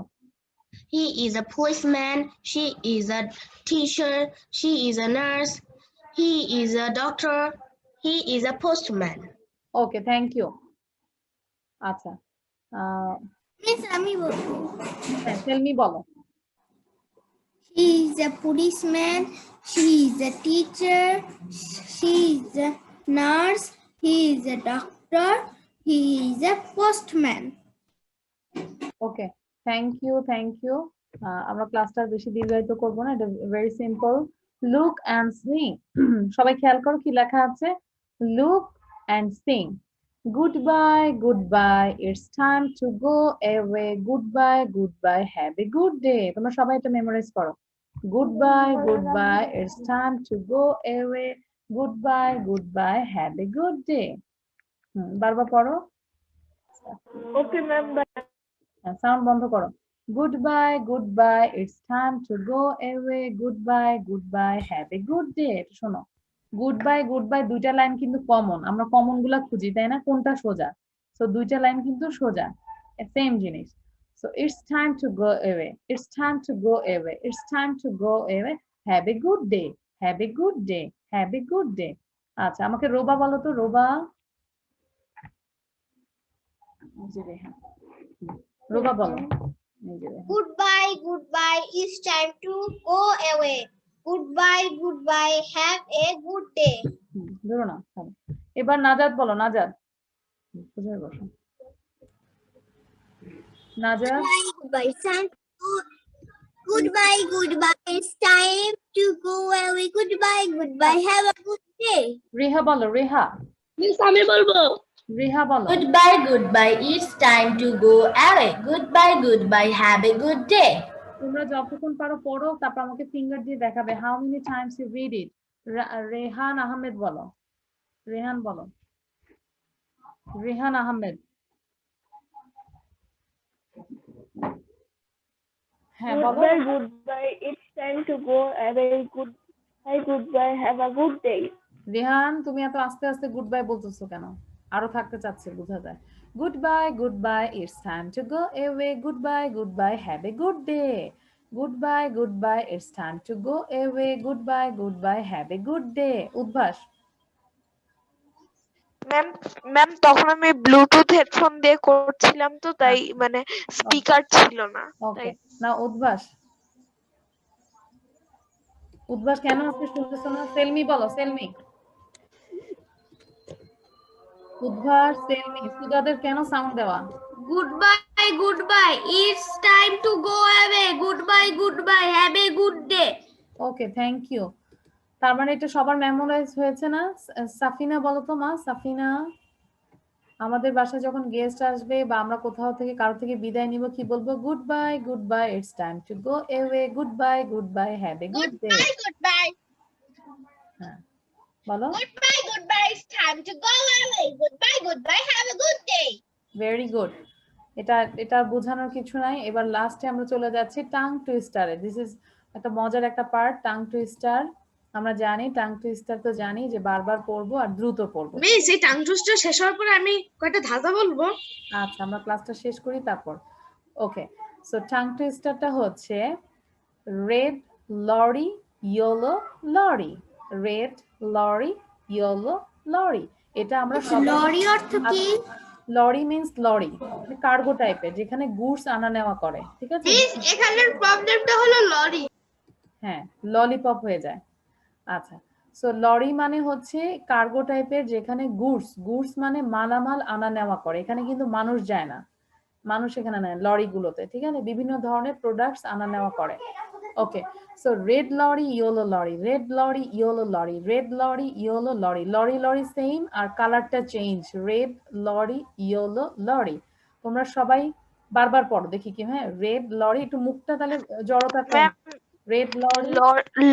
he is a policeman, she is a teacher, she is a nurse, he is a doctor, he is a postman. Okay, thank you. আচ্ছা মিস আমি বলবো। হ্যাঁ টেলমি বলো। He is a policeman, she is a teacher, she is a nurse, he is a doctor, he is a postman. Okay, thank you thank you. আমরা ক্লাসটা বেশি দীর্ঘায়িত করবো না, এটা very simple. Look and sing. সবাই খেয়াল করো কি লেখা আছে, look and sing. Goodbye goodbye, it's time to go away, goodbye have a good day. তোমরা সবাই এটা মেমোরাইজ করো। Goodbye it's time to go away, goodbye have a good day. বারবার পড়ো। Okay ma'am. Sound বন্ধ করো। Goodbye it's time to go away, goodbye have a good day. এটা শোনো, গুড বাই দুইটা line কিন্তু common, আমরা common গুলা খুঁজি তাই না, কোনটা সোজা। সো দুইটা লাইন কিন্তু সোজা, সেম জিনিস। So it's time to go away, it's time to go away, it's time to go away, have a good day, have a good day, have a good day. আচ্ছা আমাকে রোবা বলো তো, রোবা। রোবা বলো। Goodbye, it's time to go away. Goodbye, have a good day. ধরো না, এবার নাজাদ বলো, নাজাদ। নাজাদ। Goodbye, it's time to go away. Goodbye, have a good day. Rhea বলো, রেহা। মিস আমি বলবো। রেহা বলো। Goodbye, it's time to go away. Goodbye, have a good day. তোমরা যতক্ষণ পারো পড়ো, তারপর আমাকে ফিঙ্গার দিয়ে দেখাবে how many times you read it. Rehan Ahmed বলো, রেহান বলো, রেহান আহমেদ। হ্যাঁ বলো। Goodbye, it's time to go away. Goodbye, have a good day. Rehan তুমি এত আস্তে আস্তে গুড বাই বলতেছো কেন? আরো থাকতে চাচ্ছে, বোঝা যায়। Goodbye it's time to go away, goodbye have a good day. Goodbye it's time to go away, goodbye have a good day. Udbhash. Ma'am তখন আমি ব্লুটুথ হেডফোন দিয়ে করছিলাম তো তাই মানে স্পিকার ছিল না। ওকে, না উদ্ভাস, উদ্ভাস কেন আপনি শুনতেছো না? সেলমি বলো, সেলমি। উদ্ভাস, সেলমি, সুদাদের কেন সাউন্ড দেওয়া? Goodbye, it's time to go away. Goodbye, have a good day. Okay, thank you. তার মানে এটা সবার মেমোরাইজ হয়েছে না? সাফিনা বলো তো মা, সাফিনা। আমাদের বাসায় যখন গেস্ট আসবে বা আমরা কোথাও থেকে কারো থেকে বিদায় নিব, কি বলবো? Goodbye it's time to go away, goodbye have a good day. Goodbye. হ্যাঁ বলো। Goodbye, it's time to go away. Goodbye, have a good day. Very good. এটা বোঝানোর কিছু নাই। এবার লাস্টে আমরা চলে যাচ্ছি টাং টুইস্টারে। দিস ইজ একটা মজার একটা পার্ট, টাং টুইস্টার। আমরা জানি টাং টুইস্টার, তো জানি যে বারবার পড়বো আর দ্রুত পড়বো। মিস এই টাং টুইস্টার শেষ হওয়ার পরে আমি কয়টা ধাঁধা বলবো। আচ্ছা আমরা ক্লাসটা শেষ করি তারপর। ওকে, সো টাং টুইস্টারটা হচ্ছে red lorry yellow lorry, red lorry yellow lorry. এটা আমরা লরি অর্থ কি? লরি মিন্স লরি, কার্গো টাইপের, যেখানে গুডস আনা নেওয়া করে, ঠিক আছে? এখানের প্রবলেমটা হলো লরি। হ্যাঁ, ললিপপ হয়ে যায়। আচ্ছা, সো লরি মানে হচ্ছে কার্গো টাইপের, যেখানে গুডস মানে মালামাল আনা নেওয়া করে। এখানে কিন্তু মানুষ যায় না, মানুষ এখানে নেয় লরিগুলোতে, ঠিক আছে? বিভিন্ন ধরনের প্রোডাক্টস আনা নেওয়া করে। Okay, so red lorry yellow lorry, red lorry yellow lorry, red lorry yellow lorry, lorry same আর কালারটা change, red lorry yellow lorry. তোমরা সবাই বারবার পড়ো দেখি কি। হ্যাঁ, রেড লরি, একটু মুখটা তাহলে জড়তা কম। রেড লরি,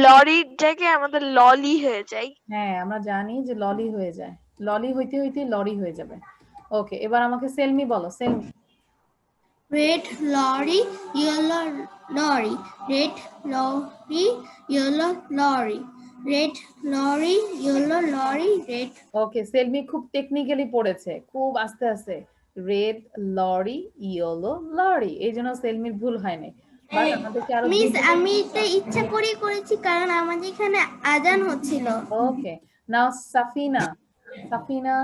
লরির জায়গায় আমাদের ললি হয়ে যায়। হ্যাঁ আমরা জানি যে ললি হয়ে যায়, ললি হইতে হইতে লরি হয়ে যাবে। ওকে, এবার আমাকে সেলমি বলো। সেলমি। Red lorry, yellow lorry. Red lorry, yellow lorry. Red lorry, yellow lorry. Red. ওকে, সেলমি খুব টেকনিক্যালি পড়েছে, খুব আস্তে আস্তে। রেড লরি ইয়েলো লরি, এই জন্য সেলমির ভুল হয়নি। বাট আমাদেরকে আরো মিস আমি এটা ইচ্ছা করে করেছি কারণ আমাদের এখানে আজান হচ্ছিল। Okay, now Safina. Safina.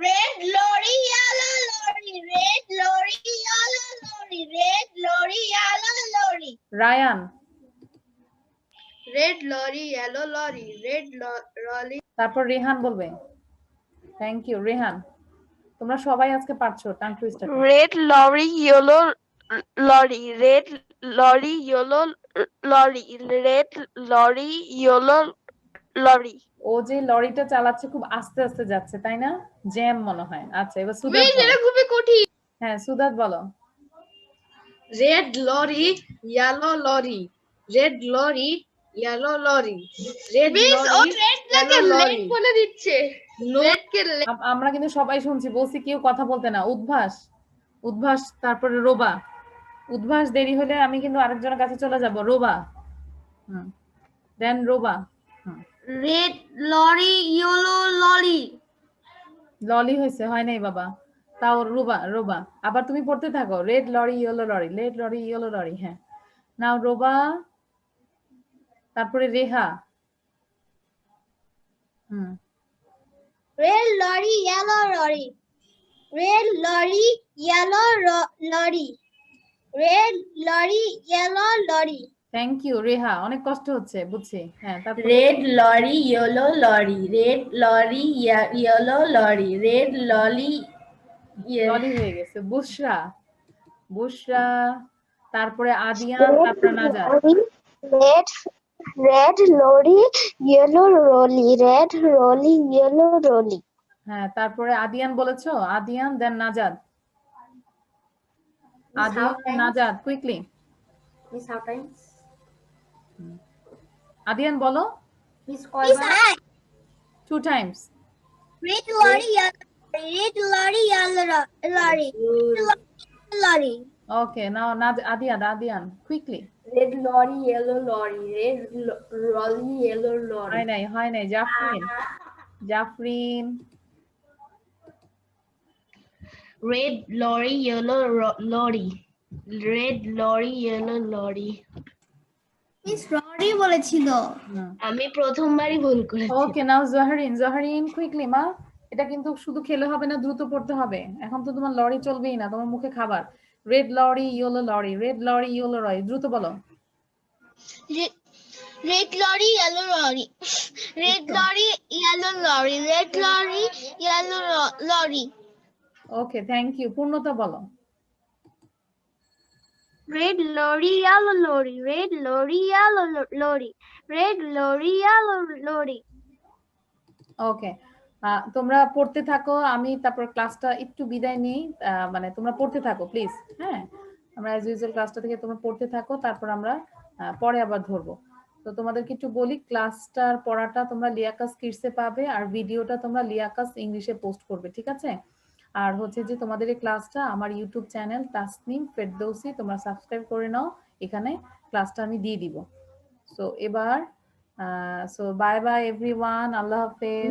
Red lorry, yellow lorry. Red lorry, yellow lorry. Red lorry, yellow lorry. Rayan. Red lorry, yellow lorry. Red lorry. তারপর রেহান বলবে। থ্যাংক ইউ রেহান, তোমরা সবাই আজকে পারছো tongue twister. Red lorry yellow lorry. Red lorry yellow lorry. Red lorry yellow lorry. ও যে লরিটা চালাচ্ছে খুব আস্তে আস্তে যাচ্ছে, তাই না? জ্যাম মনে হয়। আচ্ছা, এবার সুদাত মিস এটা খুবই কঠিন। হ্যাঁ, সুদাত বলো। Red lorry yellow lorry. Red lorry yellow lorry. Red miss ও লরি রেড লাগে লেট বলে দিচ্ছে। রেড কে আমরা কিন্তু সবাই শুনছি, বলছি কেউ কথা বলতে না। উদ্ভাস। উদ্ভাস, তারপরে রোবা। উদ্ভাস দেরি হলে আমি কিন্তু আরেকজনের কাছে চলে যাব। Roba. Then Roba. Red lorry yellow lorry. Lolly হয়েছে, হয় নাই বাবা। তাও রোবা। রোবা আবার তুমি পড়তে থাকো। Red lorry yellow lorry, red lorry yellow lorry. হ্যাঁ, নাও রোবা, তারপরে Reha. Red lorry, yellow lorry. Red lorry, yellow lorry. Red lorry, yellow lorry. Thank you Reha, অনেক কষ্ট হচ্ছে বুঝছি। হ্যাঁ, তারপর red lorry yellow lorry. Red lorry yellow lorry. Red lorry lolly হয়ে গেছে। বুশরা। বুশরা, তারপরে আদিয়ান, তারপরে নাজাত। Red lorry, yellow lorry. Red lorry, yellow lorry. হ্যাঁ, তারপরে আদিয়ান বলেছো। আদিয়ান, দেন নাজাত। আদিয়ান, নাজাত, quickly. Miss, how times? Adiyan বলো। Miss, কয়বার? 2 times. Red lorry, yellow lorry. Red lorry, yellow lorry. Lorry. Okay, now Adian, quickly. Red lorry, yellow lorry. Red lorry, yellow lorry. Hi, Jafrin. Jafrin. Red lorry, yellow lorry. Red lorry, yellow lorry. Miss lorry বলেছিল। আমি প্রথমবারই ভুল করেছি। Okay, now Zoharin, quickly মা। এটা কিন্তু শুধু খেলে হবে না, দ্রুত পড়তে হবে। এখন তো তোমার লরি চলবেই না, তোমার মুখে খাবার। Red lorry yellow lorry. Red lorry yellow lorry, দ্রুত বলো। Red lorry, yellow lorry. Red lorry, yellow lorry. Red lorry, yellow lorry. Okay, thank you. পূর্ণতা বলো। Red lorry, yellow lorry. Red lorry, yellow lorry. Red lorry, yellow lorry. ওকে, তোমরা পড়তে থাকো, আমি তারপর ক্লাসটা একটু বিদায় নিই। মানে তোমরা পড়তে থাকো প্লিজ। হ্যাঁ, আমরা অ্যাজ ইউজুয়াল ক্লাসটা থেকে তোমরা পড়তে থাকো, তারপর আমরা পরে আবার ধরবো। তো তোমাদেরকে একটু বলি, ক্লাসটার পড়াটা তোমরা লিয়াকাস কিডসে পাবে, আর ভিডিওটা তোমরা লিয়াকাস ইংলিশে পোস্ট করবে, ঠিক আছে? আর হচ্ছে যে তোমাদের এই ক্লাসটা আমার ইউটিউব চ্যানেল তাসনিম ফেরদৌসি, তোমরা সাবস্ক্রাইব করে নাও, এখানে ক্লাসটা আমি দিয়ে দিব। সো এবার সো বাই বাই এভরিওয়ান, আল্লাহ হাফেজ।